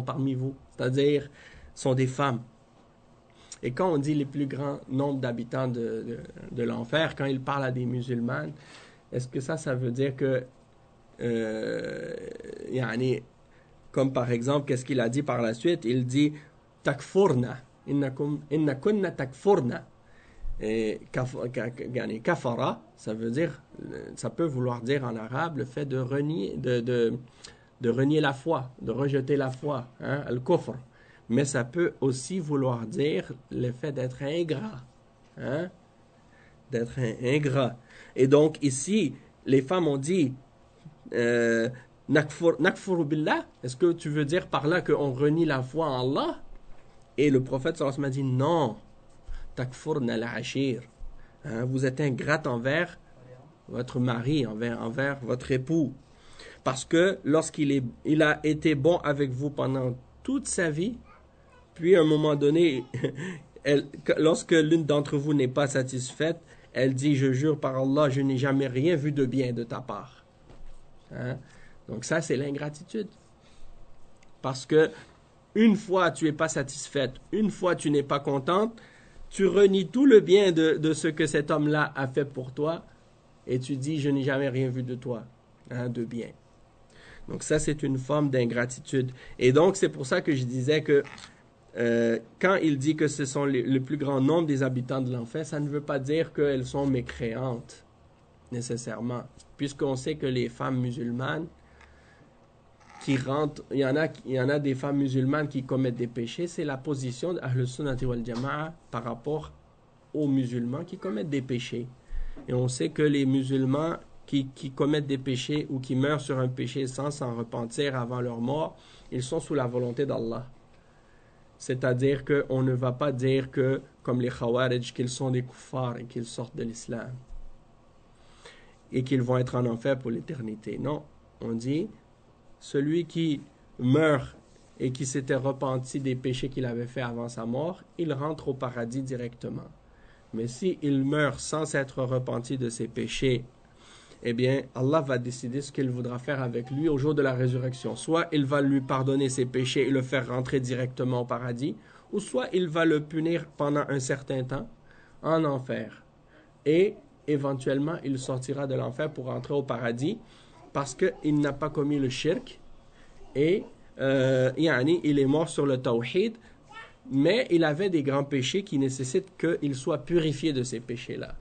parmi vous, c'est-à-dire sont des femmes. Et quand on dit les plus grands nombres d'habitants de l'enfer, quand il parle à des musulmanes, est-ce que ça veut dire que comme par exemple, qu'est-ce qu'il a dit par la suite? Il dit takfurna, inna kunna takfurna. Et kafara, ça peut vouloir dire en arabe le fait de renier, de renier la foi, de rejeter la foi, hein, al-kufr. Mais ça peut aussi vouloir dire le fait d'être ingrat, hein, d'être ingrat. Et donc ici, les femmes ont dit nakfuru billah, est-ce que tu veux dire par là qu'on renie la foi en Allah? Et le prophète sallallahu alayhi wa sallam a dit non. Takfurna al-ashir. Vous êtes ingrate envers votre mari, envers votre époux. Parce que il a été bon avec vous pendant toute sa vie, puis à un moment donné, lorsque l'une d'entre vous n'est pas satisfaite, elle dit, je jure par Allah, je n'ai jamais rien vu de bien de ta part. Hein? Donc ça, c'est l'ingratitude. Parce que une fois tu n'es pas satisfaite, une fois tu n'es pas contente, tu renies tout le bien de ce que cet homme-là a fait pour toi et tu dis, je n'ai jamais rien vu de toi, hein, de bien. Donc ça, c'est une forme d'ingratitude. Et donc, c'est pour ça que je disais que quand il dit que ce sont le plus grand nombre des habitants de l'enfer, ça ne veut pas dire qu'elles sont mécréantes, nécessairement. Puisqu'on sait que les femmes musulmanes qui rentrent, il y en a des femmes musulmanes qui commettent des péchés, c'est la position d'Ahl Sunnati wal Jama'a par rapport aux musulmans qui commettent des péchés. Et on sait que les musulmans qui commettent des péchés ou qui meurent sur un péché sans s'en repentir avant leur mort, ils sont sous la volonté d'Allah. C'est-à-dire qu'on ne va pas dire que, comme les Khawarij, qu'ils sont des kuffars et qu'ils sortent de l'islam. Et qu'ils vont être en enfer pour l'éternité. Non, on dit, celui qui meurt et qui s'était repenti des péchés qu'il avait fait avant sa mort, il rentre au paradis directement. Mais s'il meurt sans s'être repenti de ses péchés, eh bien, Allah va décider ce qu'il voudra faire avec lui au jour de la résurrection. Soit il va lui pardonner ses péchés et le faire rentrer directement au paradis, ou soit il va le punir pendant un certain temps en enfer. Et éventuellement, il sortira de l'enfer pour rentrer au paradis parce qu'il n'a pas commis le shirk et il est mort sur le tawhid, mais il avait des grands péchés qui nécessitent qu'il soit purifié de ces péchés-là.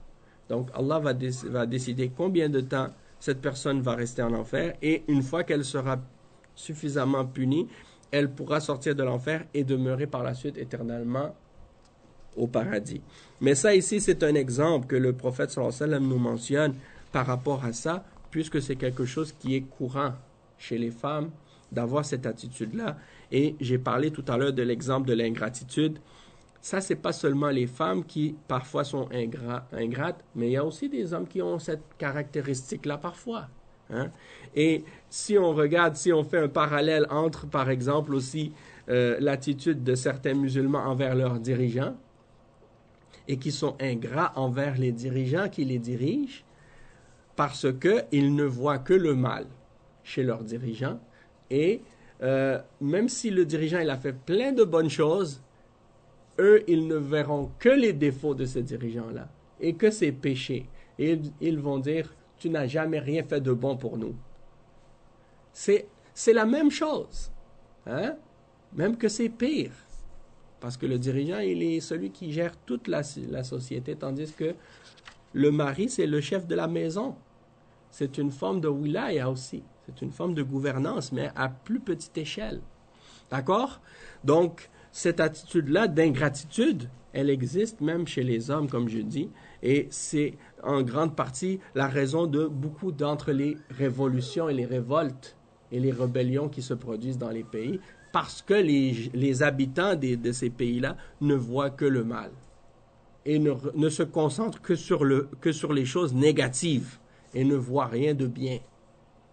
Donc Allah va décider combien de temps cette personne va rester en enfer et une fois qu'elle sera suffisamment punie, elle pourra sortir de l'enfer et demeurer par la suite éternellement au paradis. Mais ça ici, c'est un exemple que le prophète sallallahu alayhi wa sallam nous mentionne par rapport à ça, puisque c'est quelque chose qui est courant chez les femmes d'avoir cette attitude-là. Et j'ai parlé tout à l'heure de l'exemple de l'ingratitude. Ça, c'est pas seulement les femmes qui parfois sont ingrates, mais il y a aussi des hommes qui ont cette caractéristique-là parfois. Hein? Et si on regarde, si on fait un parallèle entre, par exemple, aussi l'attitude de certains musulmans envers leurs dirigeants et qui sont ingrats envers les dirigeants qui les dirigent parce qu'ils ne voient que le mal chez leurs dirigeants et même si le dirigeant il a fait plein de bonnes choses, eux, ils ne verront que les défauts de ce dirigeant-là et que ses péchés. Et ils vont dire, tu n'as jamais rien fait de bon pour nous. C'est la même chose. Hein? Même que c'est pire. Parce que le dirigeant, il est celui qui gère toute la société, tandis que le mari, c'est le chef de la maison. C'est une forme de wilaya aussi. C'est une forme de gouvernance, mais à plus petite échelle. D'accord? Donc, cette attitude-là d'ingratitude, elle existe même chez les hommes, comme je dis, et c'est en grande partie la raison de beaucoup d'entre les révolutions et les révoltes et les rébellions qui se produisent dans les pays, parce que les habitants de ces pays-là ne voient que le mal et ne se concentrent que sur les choses négatives et ne voient rien de bien,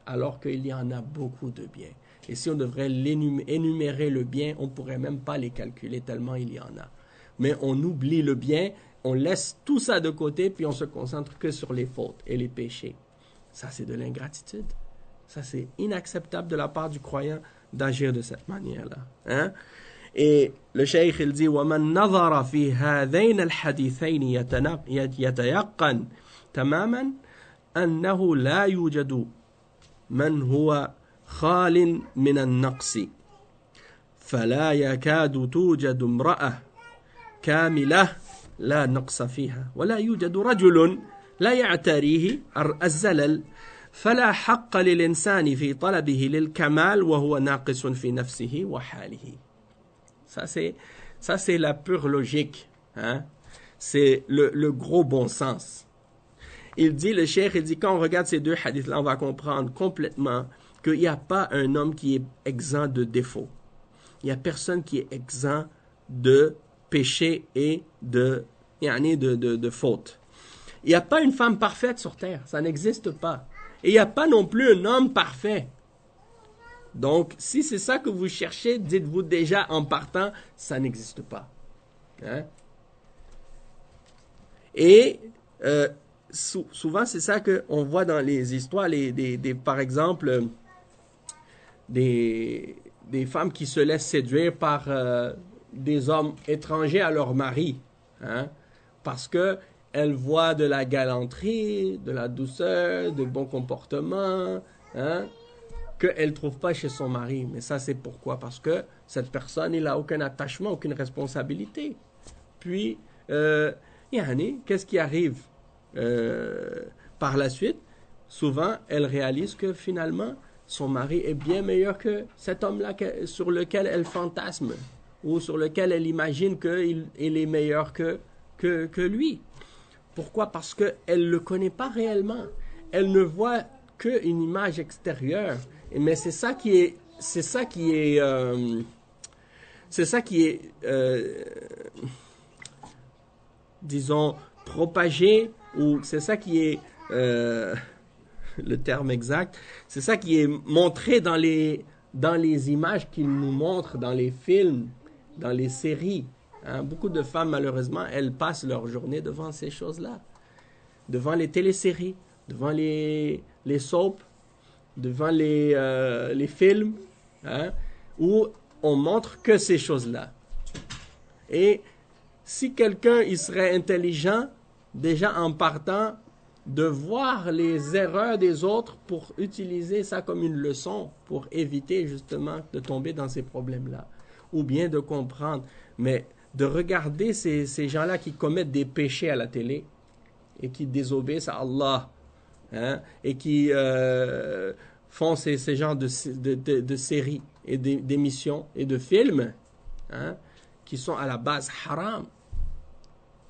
alors qu'il y en a beaucoup de bien. Et si on devrait énumérer le bien, on ne pourrait même pas les calculer tellement il y en a. Mais on oublie le bien, on laisse tout ça de côté, puis on se concentre que sur les fautes et les péchés. Ça, c'est de l'ingratitude. Ça, c'est inacceptable de la part du croyant d'agir de cette manière-là. Hein? Et le cheikh, il dit, وَمَنْ نَظَرَ فِي هَذَيْنَ الْحَدِيثَيْنِ يَتَيَقَّنْ تَمَامًا أَنَّهُ لَا يُوجَدُ مَنْ هُوَ خال من النقص فلا يكاد توجد امرأة كاملة لا نقص فيها ولا يوجد رجل لا يعتريه الزلل فلا حق للإنسان في طلبه للكمال وهو ناقص في نفسه وحاله. Ça c'est la pure logique, hein? C'est le gros bon sens. Il dit, le cheikh, il dit, quand on regarde ces deux hadiths-là, on va comprendre complètement qu'il n'y a pas un homme qui est exempt de défauts. Il n'y a personne qui est exempt de péché et de fautes. Il n'y a pas une femme parfaite sur terre, ça n'existe pas. Et il n'y a pas non plus un homme parfait. Donc, si c'est ça que vous cherchez, dites-vous déjà en partant, ça n'existe pas. Hein? Et souvent, c'est ça qu'on voit dans les histoires, par exemple, des femmes qui se laissent séduire par des hommes étrangers à leur mari, hein, parce qu'elles voient de la galanterie, de la douceur, de bons comportements, hein, qu'elle ne trouve pas chez son mari. Mais ça, c'est pourquoi? Parce que cette personne, il n'a aucun attachement, aucune responsabilité. Puis, qu'est-ce qui arrive par la suite? Souvent, elle réalise que finalement, son mari est bien meilleur que cet homme-là sur lequel elle fantasme ou sur lequel elle imagine qu'il est meilleur que lui. Pourquoi? Parce qu'elle ne le connaît pas réellement. Elle ne voit qu'une image extérieure. Mais c'est ça qui est disons, propagé, ou c'est ça qui est le terme exact, c'est ça qui est montré dans les images qu'ils nous montrent dans les films, dans les séries. Hein? Beaucoup de femmes, malheureusement, elles passent leur journée devant ces choses-là, devant les téléséries, devant les soaps, devant les films, hein? Où on montre que ces choses-là. Et si quelqu'un il serait intelligent, déjà en partant, de voir les erreurs des autres pour utiliser ça comme une leçon, pour éviter justement de tomber dans ces problèmes-là, ou bien de comprendre, mais de regarder ces gens-là qui commettent des péchés à la télé et qui désobéissent à Allah, hein, et qui font ces genres de séries et d'émissions et de films, hein, qui sont à la base haram,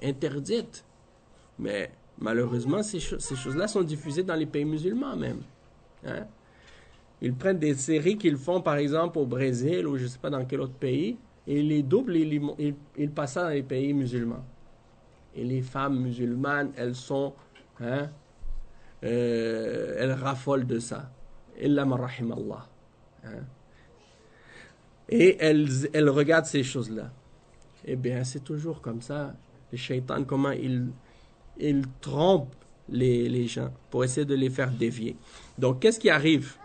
interdites. Mais malheureusement, ces choses-là sont diffusées dans les pays musulmans même. Hein? Ils prennent des séries qu'ils font par exemple au Brésil ou je ne sais pas dans quel autre pays, et ils les doublent et ils passent ça dans les pays musulmans. Et les femmes musulmanes, elles sont elle raffole de ça. Illa man rahim Allah. Hein? Et elle regarde ces choses-là. Eh bien, c'est toujours comme ça. Le shaitan, comment il trompe les gens pour essayer de les faire dévier. Donc, qu'est-ce qui arrive?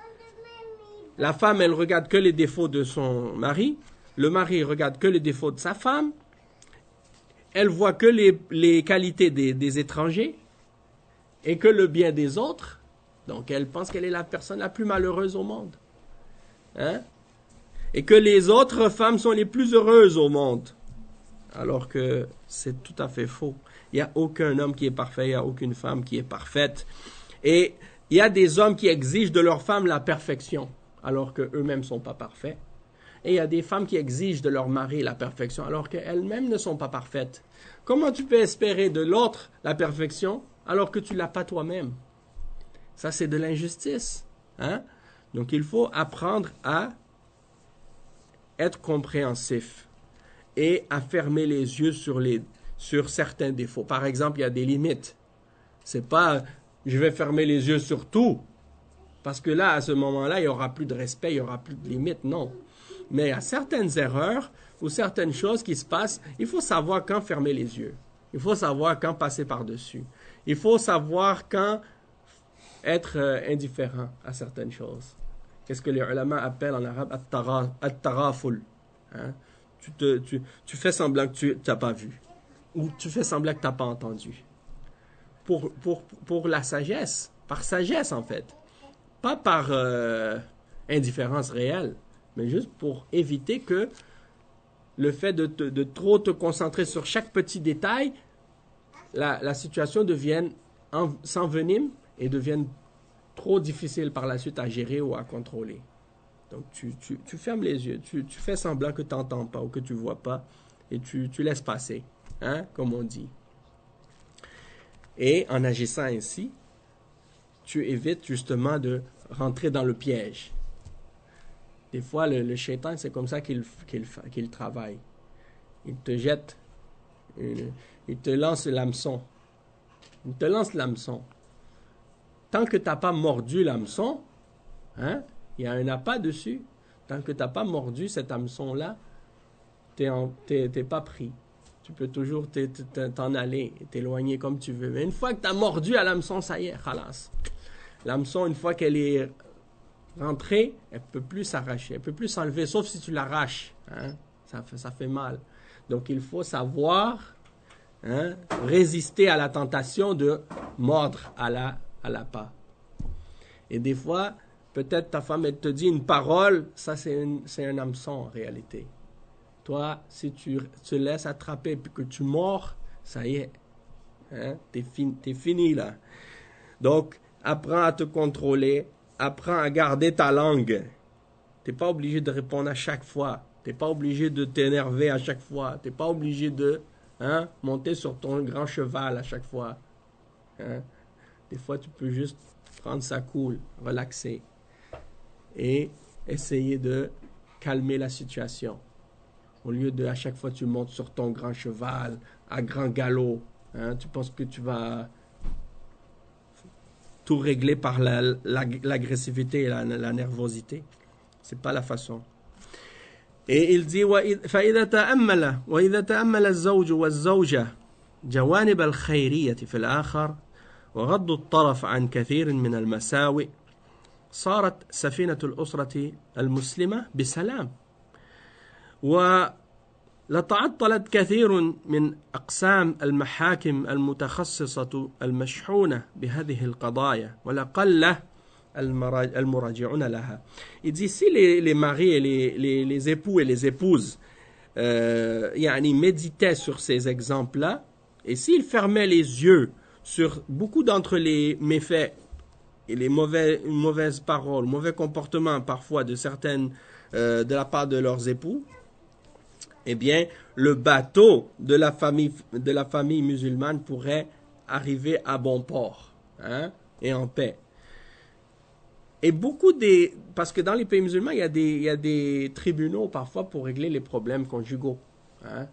La femme, elle regarde que les défauts de son mari. Le mari regarde que les défauts de sa femme. Elle voit que les qualités des étrangers et que le bien des autres. Donc, elle pense qu'elle est la personne la plus malheureuse au monde. Hein? Et que les autres femmes sont les plus heureuses au monde. Alors que c'est tout à fait faux. Il n'y a aucun homme qui est parfait, il n'y a aucune femme qui est parfaite. Et il y a des hommes qui exigent de leur femme la perfection, alors qu'eux-mêmes ne sont pas parfaits. Et il y a des femmes qui exigent de leur mari la perfection, alors qu'elles-mêmes ne sont pas parfaites. Comment tu peux espérer de l'autre la perfection, alors que tu ne l'as pas toi-même? Ça, c'est de l'injustice. Hein? Donc, il faut apprendre à être compréhensif et à fermer les yeux sur certains défauts. Par exemple, il y a des limites. C'est pas je vais fermer les yeux sur tout, parce que là, à ce moment-là, il n'y aura plus de respect, il n'y aura plus de limites. Non. Mais il y a certaines erreurs ou certaines choses qui se passent. Il faut savoir quand fermer les yeux. Il faut savoir quand passer par-dessus. Il faut savoir quand être indifférent à certaines choses. Qu'est-ce que les ulama appellent en arabe at-taraful. Hein? Tu fais semblant que tu n'as pas vu. Ou tu fais semblant que tu n'as pas entendu. Pour la sagesse. Par sagesse, en fait. Pas par indifférence réelle, mais juste pour éviter que le fait de trop te concentrer sur chaque petit détail, la situation devienne s'envenime et devienne trop difficile par la suite à gérer ou à contrôler. Donc, tu fermes les yeux, tu fais semblant que tu n'entends pas ou que tu ne vois pas et tu laisses passer, hein, comme on dit. Et en agissant ainsi, tu évites justement de rentrer dans le piège. Des fois, le shaitan, c'est comme ça qu'il travaille. Il te jette, il te lance l'hameçon. Il te lance l'hameçon. Tant que tu n'as pas mordu l'hameçon, hein, il y a un appât dessus. Tant que tu n'as pas mordu cet hameçon-là, tu n'es pas pris. Tu peux toujours t'en aller, t'éloigner comme tu veux. Mais une fois que tu as mordu à l'hameçon, ça y est, khalas. L'hameçon, une fois qu'elle est rentrée, elle ne peut plus s'arracher, elle ne peut plus s'enlever, sauf si tu l'arraches. Hein? Ça fait mal. Donc, il faut savoir résister à la tentation de mordre à l'appât. Et des fois, peut-être ta femme, elle te dit une parole, ça c'est un hameçon en réalité. Toi, si tu te laisses attraper et que tu mords, ça y est, hein? T'es fini là. Donc, apprends à te contrôler, apprends à garder ta langue. Tu n'es pas obligé de répondre à chaque fois. Tu n'es pas obligé de t'énerver à chaque fois. Tu n'es pas obligé de monter sur ton grand cheval à chaque fois. Hein? Des fois, tu peux juste prendre ça cool, relaxer et essayer de calmer la situation. Au lieu de, à chaque fois, tu montes sur ton grand cheval, à grand galop. Hein? Tu penses que tu vas tout régler par l'agressivité et la nervosité. C'est pas la façon. Et il dit فإذا تأمل الزوج والزوجة جوانب الخيرية في الآخر وغض الطرف عن كثير من المساوئ صارت سفينة الأسرة المسلمة بسلام ولتعطلت كثير من أقسام المحاكم المتخصصة المشحونة بهذه القضايا ولقل المراجعون لها. Il dit si les maris et les époux et les épouses méditaient sur ces exemples-là et s'ils fermaient les yeux sur beaucoup d'entre les méfaits et les mauvaises paroles, mauvais comportements parfois de de la part de leurs époux, eh bien, le bateau de la famille musulmane pourrait arriver à bon port, hein, et en paix. Et parce que dans les pays musulmans, il y a des tribunaux parfois pour régler les problèmes conjugaux. Hein.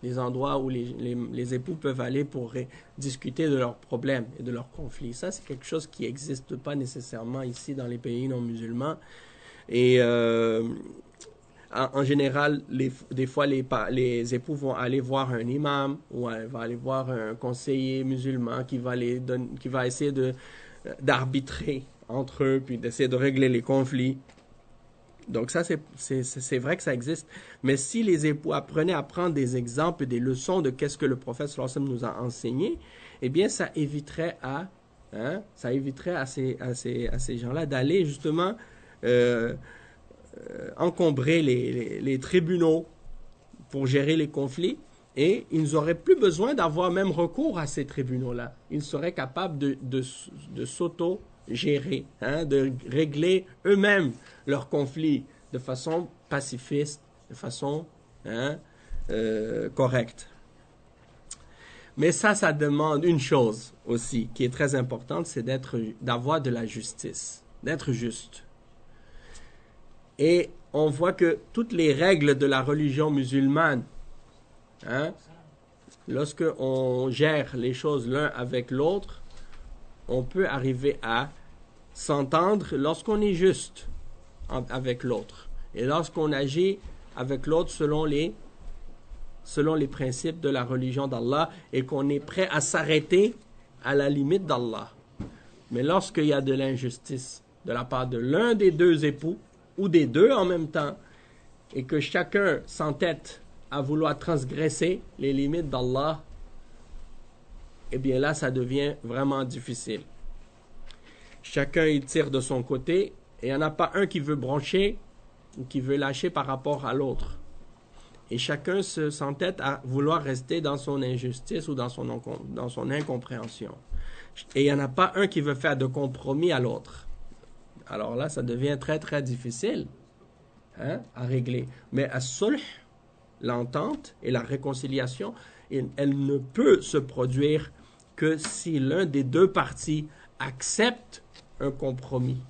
des endroits où les époux peuvent aller pour discuter de leurs problèmes et de leurs conflits. Ça, c'est quelque chose qui n'existe pas nécessairement ici dans les pays non musulmans. Et en général, des fois, les époux vont aller voir un imam ou vont aller voir un conseiller musulman qui va essayer d'arbitrer entre eux, puis d'essayer de régler les conflits. Donc ça, c'est vrai que ça existe. Mais si les époux apprenaient à prendre des exemples et des leçons de qu'est-ce que le prophète sallallahu alayhi wa sallam nous a enseigné, eh bien, ça éviterait à ces gens-là d'aller justement encombrer les tribunaux pour gérer les conflits, et ils n'auraient plus besoin d'avoir même recours à ces tribunaux-là. Ils seraient capables de s'auto-gérer, de régler eux-mêmes leurs conflits de façon pacifiste, de façon correcte. Mais ça demande une chose aussi qui est très importante, c'est d'avoir de la justice, d'être juste. Et on voit que toutes les règles de la religion musulmane, lorsque on gère les choses l'un avec l'autre, on peut arriver à s'entendre lorsqu'on est juste avec l'autre. Et lorsqu'on agit avec l'autre selon les principes de la religion d'Allah et qu'on est prêt à s'arrêter à la limite d'Allah. Mais lorsqu'il y a de l'injustice de la part de l'un des deux époux, ou des deux en même temps, et que chacun s'entête à vouloir transgresser les limites d'Allah, eh bien là, ça devient vraiment difficile. Chacun, il tire de son côté, et il n'y en a pas un qui veut broncher ou qui veut lâcher par rapport à l'autre. Et chacun s'entête à vouloir rester dans son injustice ou dans son incompréhension. Et il n'y en a pas un qui veut faire de compromis à l'autre. Alors là, ça devient très, très difficile à régler. Mais as-sulh, l'entente et la réconciliation, elle ne peut se produire que si l'un des deux parties accepte un compromis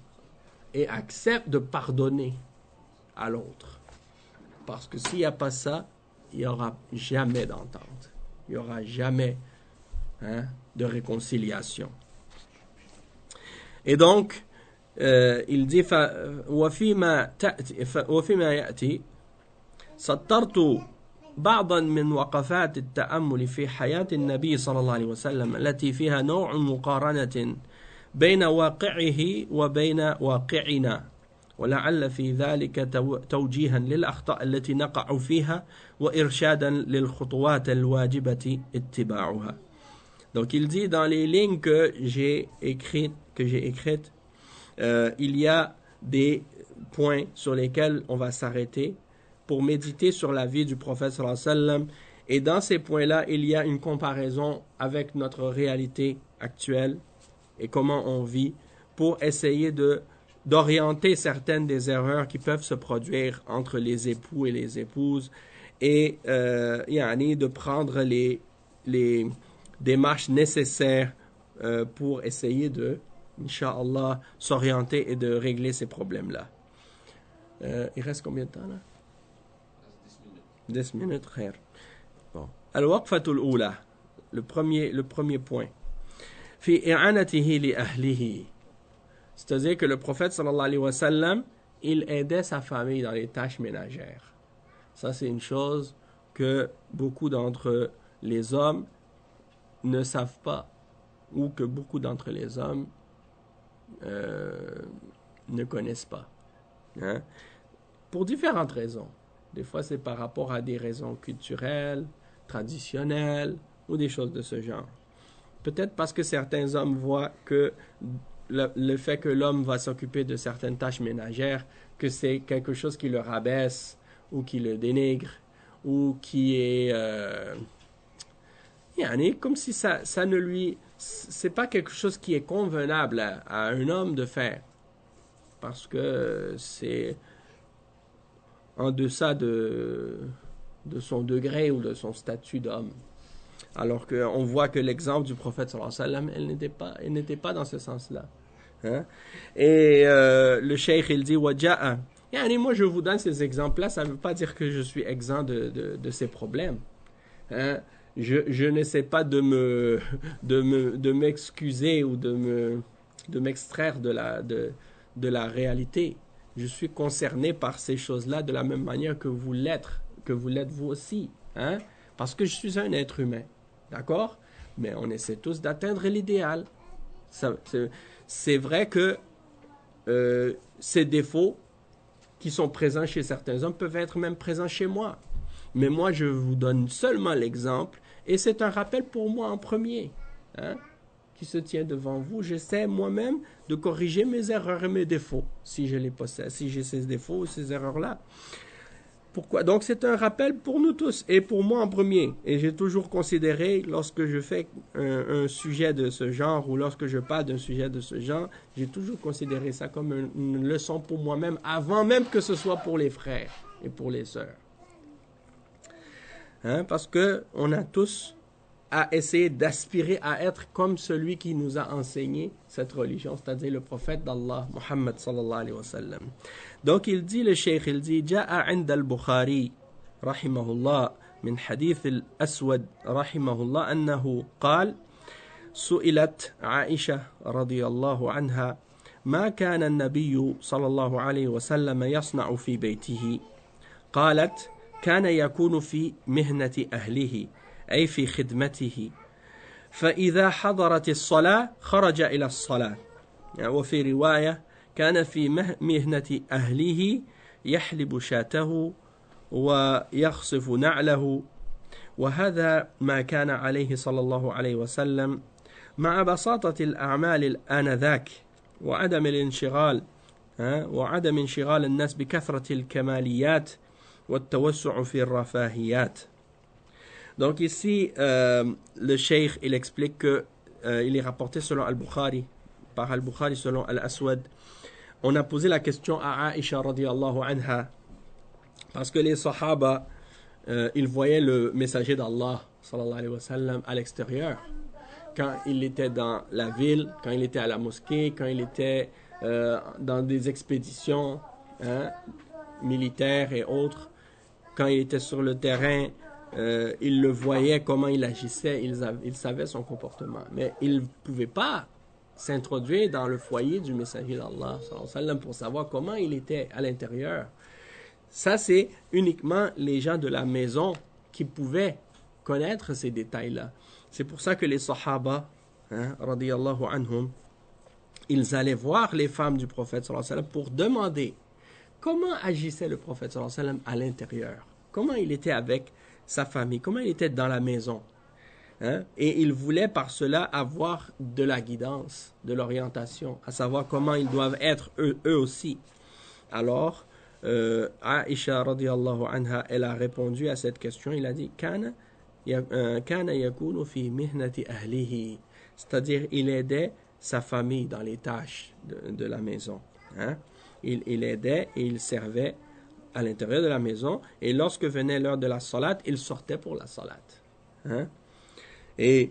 et accepte de pardonner à l'autre. Parce que s'il n'y a pas ça, il n'y aura jamais d'entente. Il n'y aura jamais de réconciliation. Et donc, il dit وفيما يأتي سطرت بعضا من وقفات التأمل في حياة النبي صلى الله عليه وسلم التي فيها نوع مقارنة بين واقعه وبين واقعنا ولعل في ذلك توجيها للأخطاء التي نقع فيها وإرشادا للخطوات الواجبة اتباعها. Donc il dit dans les lignes que j'ai écrites, il y a des points sur lesquels on va s'arrêter pour méditer sur la vie du prophète sallallahu alayhi wa sallam. Et dans ces points-là, il y a une comparaison avec notre réalité actuelle et comment on vit pour essayer d'orienter certaines des erreurs qui peuvent se produire entre les époux et les épouses et de prendre les démarches nécessaires pour essayer de, Inch'Allah, s'orienter et de régler ces problèmes-là. Il reste combien de temps là? 10 minutes. Khair. Bon. Al-waqfatul ula, le premier point. Fi i'anatihi li ahlihi. C'est-à-dire que le prophète sallallahu alayhi wa sallam, il aidait sa famille dans les tâches ménagères. Ça, c'est une chose que beaucoup d'entre les hommes ne savent pas, ou que beaucoup d'entre les hommes ne connaissent pas. Pour différentes raisons. Des fois, c'est par rapport à des raisons culturelles, traditionnelles, ou des choses de ce genre. Peut-être parce que certains hommes voient que le fait que l'homme va s'occuper de certaines tâches ménagères, que c'est quelque chose qui le rabaisse, ou qui le dénigre, ou qui est... comme si ça ne lui... C'est pas quelque chose qui est convenable à un homme de faire. Parce que c'est en deçà de son degré ou de son statut d'homme. Alors qu'on voit que l'exemple du prophète sallallahu alayhi wa sallam, elle n'était pas dans ce sens-là. Et le cheikh, il dit waja'a. Moi, je vous donne ces exemples-là, ça ne veut pas dire que je suis exempt de ces problèmes. Hein? Je n'essaie pas de m'excuser ou de m'extraire de la réalité. Je suis concerné par ces choses-là de la même manière que vous l'êtes vous aussi. Hein? Parce que je suis un être humain. D'accord? Mais on essaie tous d'atteindre l'idéal. C'est vrai que ces défauts qui sont présents chez certains hommes peuvent être même présents chez moi. Mais moi, je vous donne seulement l'exemple et c'est un rappel pour moi en premier. Hein? Qui se tient devant vous, j'essaie moi-même de corriger mes erreurs et mes défauts, si je les possède, si j'ai ces défauts ou ces erreurs-là. Pourquoi? Donc c'est un rappel pour nous tous et pour moi en premier. Et j'ai toujours considéré, lorsque je fais un sujet de ce genre ou lorsque je parle d'un sujet de ce genre, j'ai toujours considéré ça comme une leçon pour moi-même, avant même que ce soit pour les frères et pour les sœurs. Hein? Parce qu'on a tous à essayer d'aspirer à être comme celui qui nous a enseigné cette religion, c'est-à-dire le prophète d'Allah, Muhammad sallallahu alayhi wa sallam. Donc il dit, le cheikh, il dit, جاء عند البخاري رحمه الله من حديث الأسود رحمه الله أنه قال سئلت عائشة رضي الله عنها ما كان النبي صلى الله عليه وسلم يصنع في بيته قالت كان يكون في مهنة أهله أي في خدمته فإذا حضرت الصلاة خرج إلى الصلاة وفي رواية كان في مهنة أهله يحلب شاته ويخصف نعله وهذا ما كان عليه صلى الله عليه وسلم مع بساطة الأعمال آنذاك وعدم الانشغال وعدم انشغال الناس بكثرة الكماليات والتوسع في الرفاهيات. Donc ici, le cheikh, il explique que il est rapporté selon Al-Bukhari, par Al-Bukhari selon Al-Aswad. On a posé la question à Aïcha radiyallahu anha, parce que les Sahaba, ils voyaient le messager d'Allah sallallahu alayhi wa sallam à l'extérieur. Quand il était dans la ville, quand il était à la mosquée, quand il était dans des expéditions militaires et autres, quand il était sur le terrain, il le voyait, comment il agissait, il savait son comportement. Mais il ne pouvait pas s'introduire dans le foyer du messager d'Allah pour savoir comment il était à l'intérieur. Ça, c'est uniquement les gens de la maison qui pouvaient connaître ces détails-là. C'est pour ça que les Sahaba, radiyallahu anhum, ils allaient voir les femmes du prophète pour demander comment agissait le prophète à l'intérieur, comment il était avec sa famille, comment il était dans la maison. Et ils voulaient par cela avoir de la guidance, de l'orientation, à savoir comment ils doivent être eux aussi. Alors, Aïcha radiyallahu anha, elle a répondu à cette question, il a dit « Kana yakunu fi mihnati ahlihi » c'est-à-dire il aidait sa famille dans les tâches de la maison. Il aidait et il servait à l'intérieur de la maison, et lorsque venait l'heure de la salat, il sortait pour la salat. Et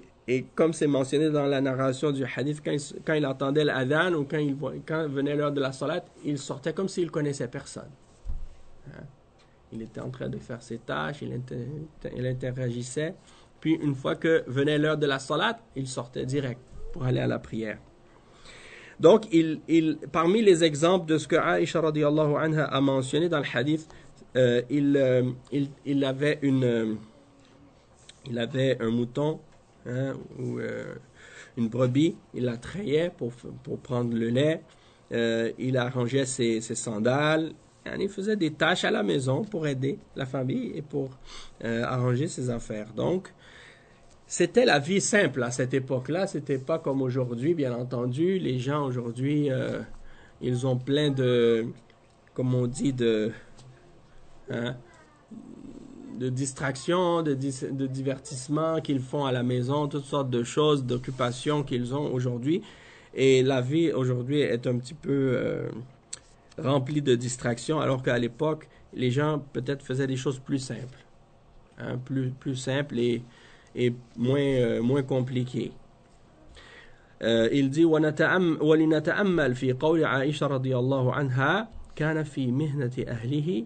comme c'est mentionné dans la narration du hadith, quand il entendait l'adhan ou quand venait l'heure de la salat, il sortait comme s'il connaissait personne. Il était en train de faire ses tâches, il interagissait, puis une fois que venait l'heure de la salat, il sortait direct pour aller à la prière. Donc, parmi les exemples de ce que Aïcha radiyallahu anha a mentionné dans le hadith, il avait un mouton ou une brebis, il la trayait pour prendre le lait, il arrangeait ses sandales, il faisait des tâches à la maison pour aider la famille et pour arranger ses affaires. Donc, c'était la vie simple à cette époque-là, c'était pas comme aujourd'hui, bien entendu. Les gens aujourd'hui, ils ont plein de, comme on dit, de distractions, de divertissements qu'ils font à la maison, toutes sortes de choses, d'occupations qu'ils ont aujourd'hui. Et la vie aujourd'hui est un petit peu remplie de distractions, alors qu'à l'époque, les gens peut-être faisaient des choses plus simples, plus simples et moins compliqué. Il dit وَلِنَتَأَمَّلْ فِي قَوْلِ عَائِشَةَ رَضِيَ اللَّهُ عَنْهَا كَانَ فِي مِهْنَةِ أَهْلِهِ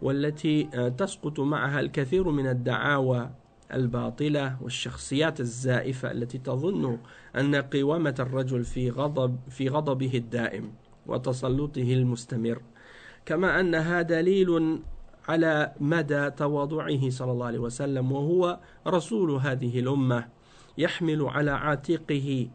وَالَّتِي تَسْقُطُ مَعَهَا الْكَثِيرُ مِنَ الدَّعَاوَى الباطلة والشخصيات الزائفة التي تظن أن قوامة الرجل في غضبه الدائم وتسلطه المستمر، كما أنها دليل على مدى تواضعه صلى الله عليه وسلم، وهو رسول هذه الأمة يحمل على عاتقه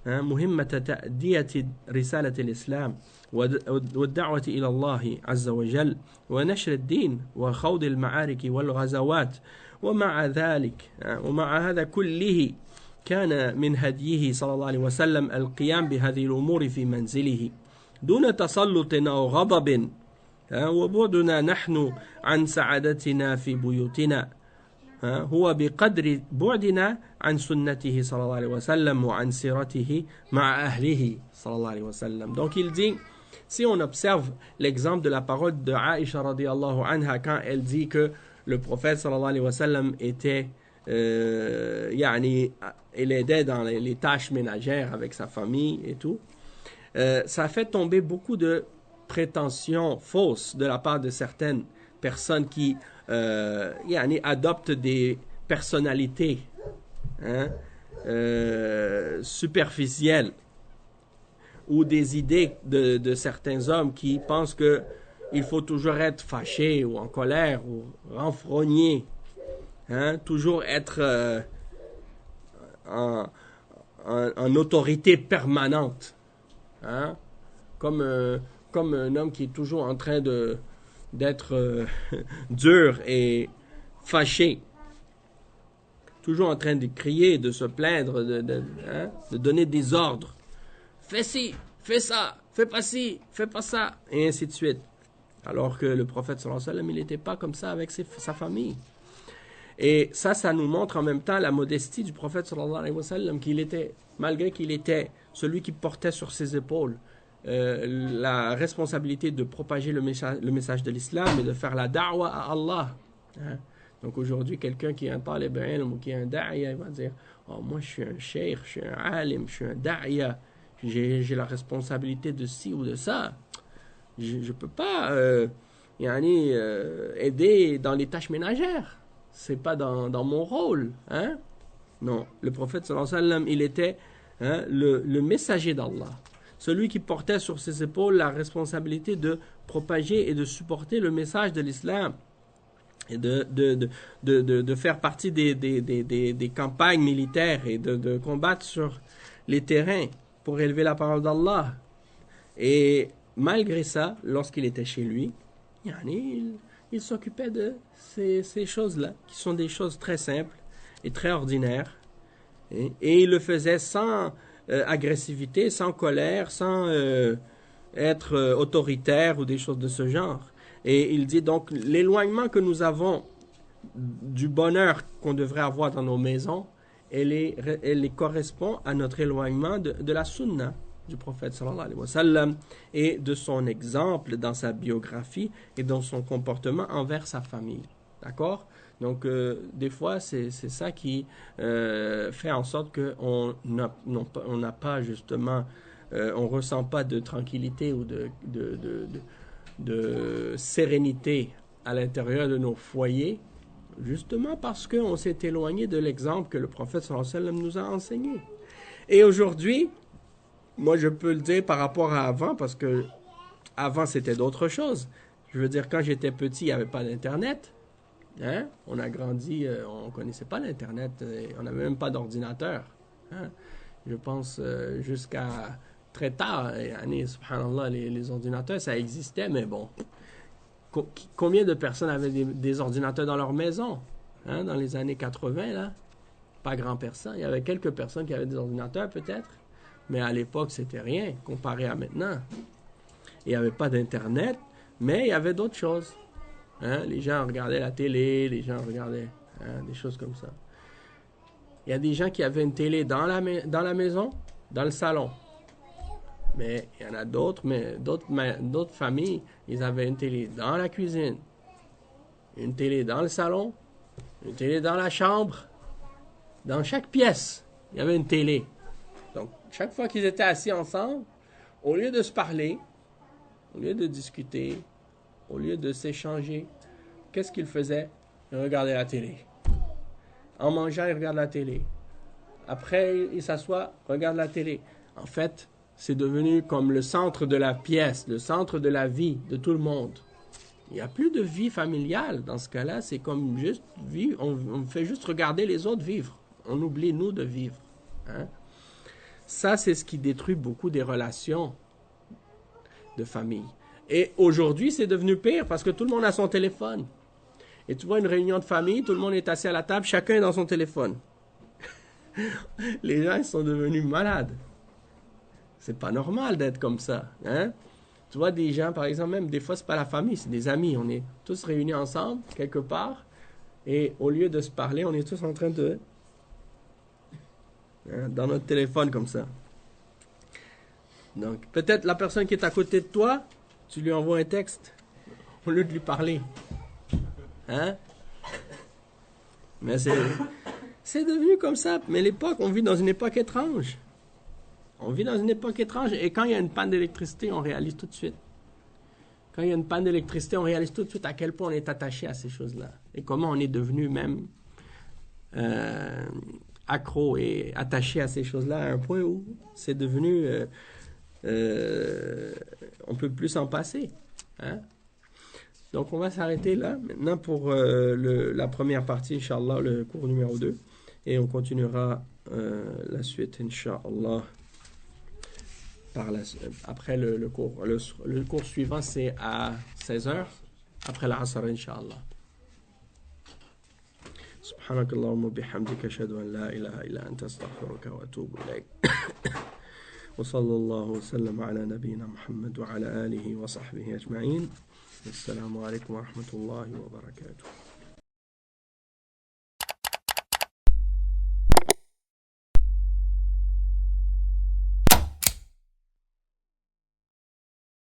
مهمة تأدية رسالة الإسلام والدعوة إلى الله عز وجل ونشر الدين وخوض المعارك والغزوات. ومع ذلك ومع هذا كله كان من هديه صلى الله عليه وسلم القيام بهذه الأمور في منزله دون تسلط أو غضب، وبعدنا نحن عن سعادتنا في بيوتنا هو بقدر بعدنا عن سنته صلى الله عليه وسلم وعن سيرته مع أهله صلى الله عليه وسلم. Donc il dit, si on observe l'exemple de la parole de Aïcha radiallahu anha quand elle dit que le prophète sallallahu alayhi wa sallam était il aidait dans les tâches ménagères avec sa famille et tout, ça fait tomber beaucoup de prétentions fausses de la part de certaines personnes qui adoptent des personnalités superficielles ou des idées de certains hommes qui pensent que il faut toujours être fâché ou en colère ou renfrogné, toujours être en autorité permanente, comme un homme qui est toujours en train d'être dur et fâché, toujours en train de crier, de se plaindre, de donner des ordres. Fais ci, fais ça, fais pas ci, fais pas ça, et ainsi de suite. Alors que le prophète sallallahu alayhi wa sallam, il n'était pas comme ça avec sa famille. Et ça nous montre en même temps la modestie du prophète sallallahu alayhi wa sallam, malgré qu'il était celui qui portait sur ses épaules la responsabilité de propager le message de l'islam et de faire la da'wa à Allah. Donc aujourd'hui, quelqu'un qui est un talib ilm ou qui est un da'ya, il va dire « Oh, moi je suis un cheikh, je suis un alim, je suis un da'ya, j'ai la responsabilité de ci ou de ça. Je ne peux pas aider dans les tâches ménagères. C'est pas dans mon rôle. » Non, le prophète sallallahu alayhi wa sallam, il était le messager d'Allah. Celui qui portait sur ses épaules la responsabilité de propager et de supporter le message de l'islam et de faire partie des campagnes militaires et de combattre sur les terrains pour élever la parole d'Allah. Et malgré ça, lorsqu'il était chez lui, il s'occupait de ces choses-là, qui sont des choses très simples et très ordinaires. Et il le faisait sans agressivité, sans colère, sans être autoritaire ou des choses de ce genre. Et il dit donc, l'éloignement que nous avons du bonheur qu'on devrait avoir dans nos maisons, elle correspond à notre éloignement de la sunna du prophète sallallahu alayhi wa sallam et de son exemple dans sa biographie et dans son comportement envers sa famille. D'accord? Donc, des fois, c'est ça qui fait en sorte qu'on n'a pas justement, on ne ressent pas de tranquillité ou de sérénité à l'intérieur de nos foyers, justement parce qu'on s'est éloigné de l'exemple que le prophète sallallahu alayhi wa sallam nous a enseigné. Et aujourd'hui, moi je peux le dire par rapport à avant, parce que avant c'était d'autres choses. Je veux dire, quand j'étais petit, il n'y avait pas d'Internet. On a grandi, on ne connaissait pas l'Internet, on n'avait même pas d'ordinateur. Je pense jusqu'à très tard, subhanallah, les ordinateurs, ça existait, mais bon. Combien de personnes avaient des ordinateurs dans leur maison dans les années 80, là? Pas grand personne. Il y avait quelques personnes qui avaient des ordinateurs, peut-être, mais à l'époque, c'était rien comparé à maintenant. Il n'y avait pas d'Internet, mais il y avait d'autres choses. Les gens regardaient la télé, les gens regardaient des choses comme ça. Il y a des gens qui avaient une télé dans la maison, dans le salon. Mais il y en a d'autres, d'autres familles, ils avaient une télé dans la cuisine, une télé dans le salon, une télé dans la chambre. Dans chaque pièce, il y avait une télé. Donc, chaque fois qu'ils étaient assis ensemble, au lieu de se parler, au lieu de discuter, au lieu de s'échanger, qu'est-ce qu'ils faisaient? Ils regardaient la télé. En mangeant, il regarde la télé. Après, il s'assoit, regarde la télé. En fait, c'est devenu comme le centre de la pièce, le centre de la vie de tout le monde. Il n'y a plus de vie familiale. Dans ce cas-là, c'est comme juste vivre. On fait juste regarder les autres vivre. On oublie, nous, de vivre. Hein? Ça, c'est ce qui détruit beaucoup des relations de famille. Et aujourd'hui, c'est devenu pire parce que tout le monde a son téléphone. Et tu vois une réunion de famille, tout le monde est assis à la table, chacun est dans son téléphone. Les gens, ils sont devenus malades. C'est pas normal d'être comme ça. Hein? Tu vois des gens, par exemple, même des fois, c'est pas la famille, c'est des amis. On est tous réunis ensemble, quelque part, et au lieu de se parler, on est tous en train de... Hein, dans notre téléphone, comme ça. Donc, peut-être la personne qui est à côté de toi, tu lui envoies un texte, au lieu de lui parler. Hein? Mais c'est devenu comme ça. Mais l'époque, on vit dans une époque étrange. On vit dans une époque étrange. Et quand il y a une panne d'électricité, on réalise tout de suite. Quand il y a une panne d'électricité, on réalise tout de suite à quel point on est attaché à ces choses-là. Et comment on est devenu même accro et attaché à ces choses-là à un point où c'est devenu... on ne peut plus s'en passer. Hein? Donc, on va s'arrêter là, maintenant, pour la première partie, Inch'Allah, le cours numéro 2. Et on continuera la suite, Inch'Allah, après le cours. Le cours suivant, c'est à 16h, après l'Asr, Inch'Allah. سبحانك اللهم وبحمدك أشهد أن لا إله إلا أنت أستغفرك وأتوب إليك وصلى الله وسلم على نبينا محمد وعلى آله وصحبه أجمعين. السلام عليكم ورحمة الله وبركاته.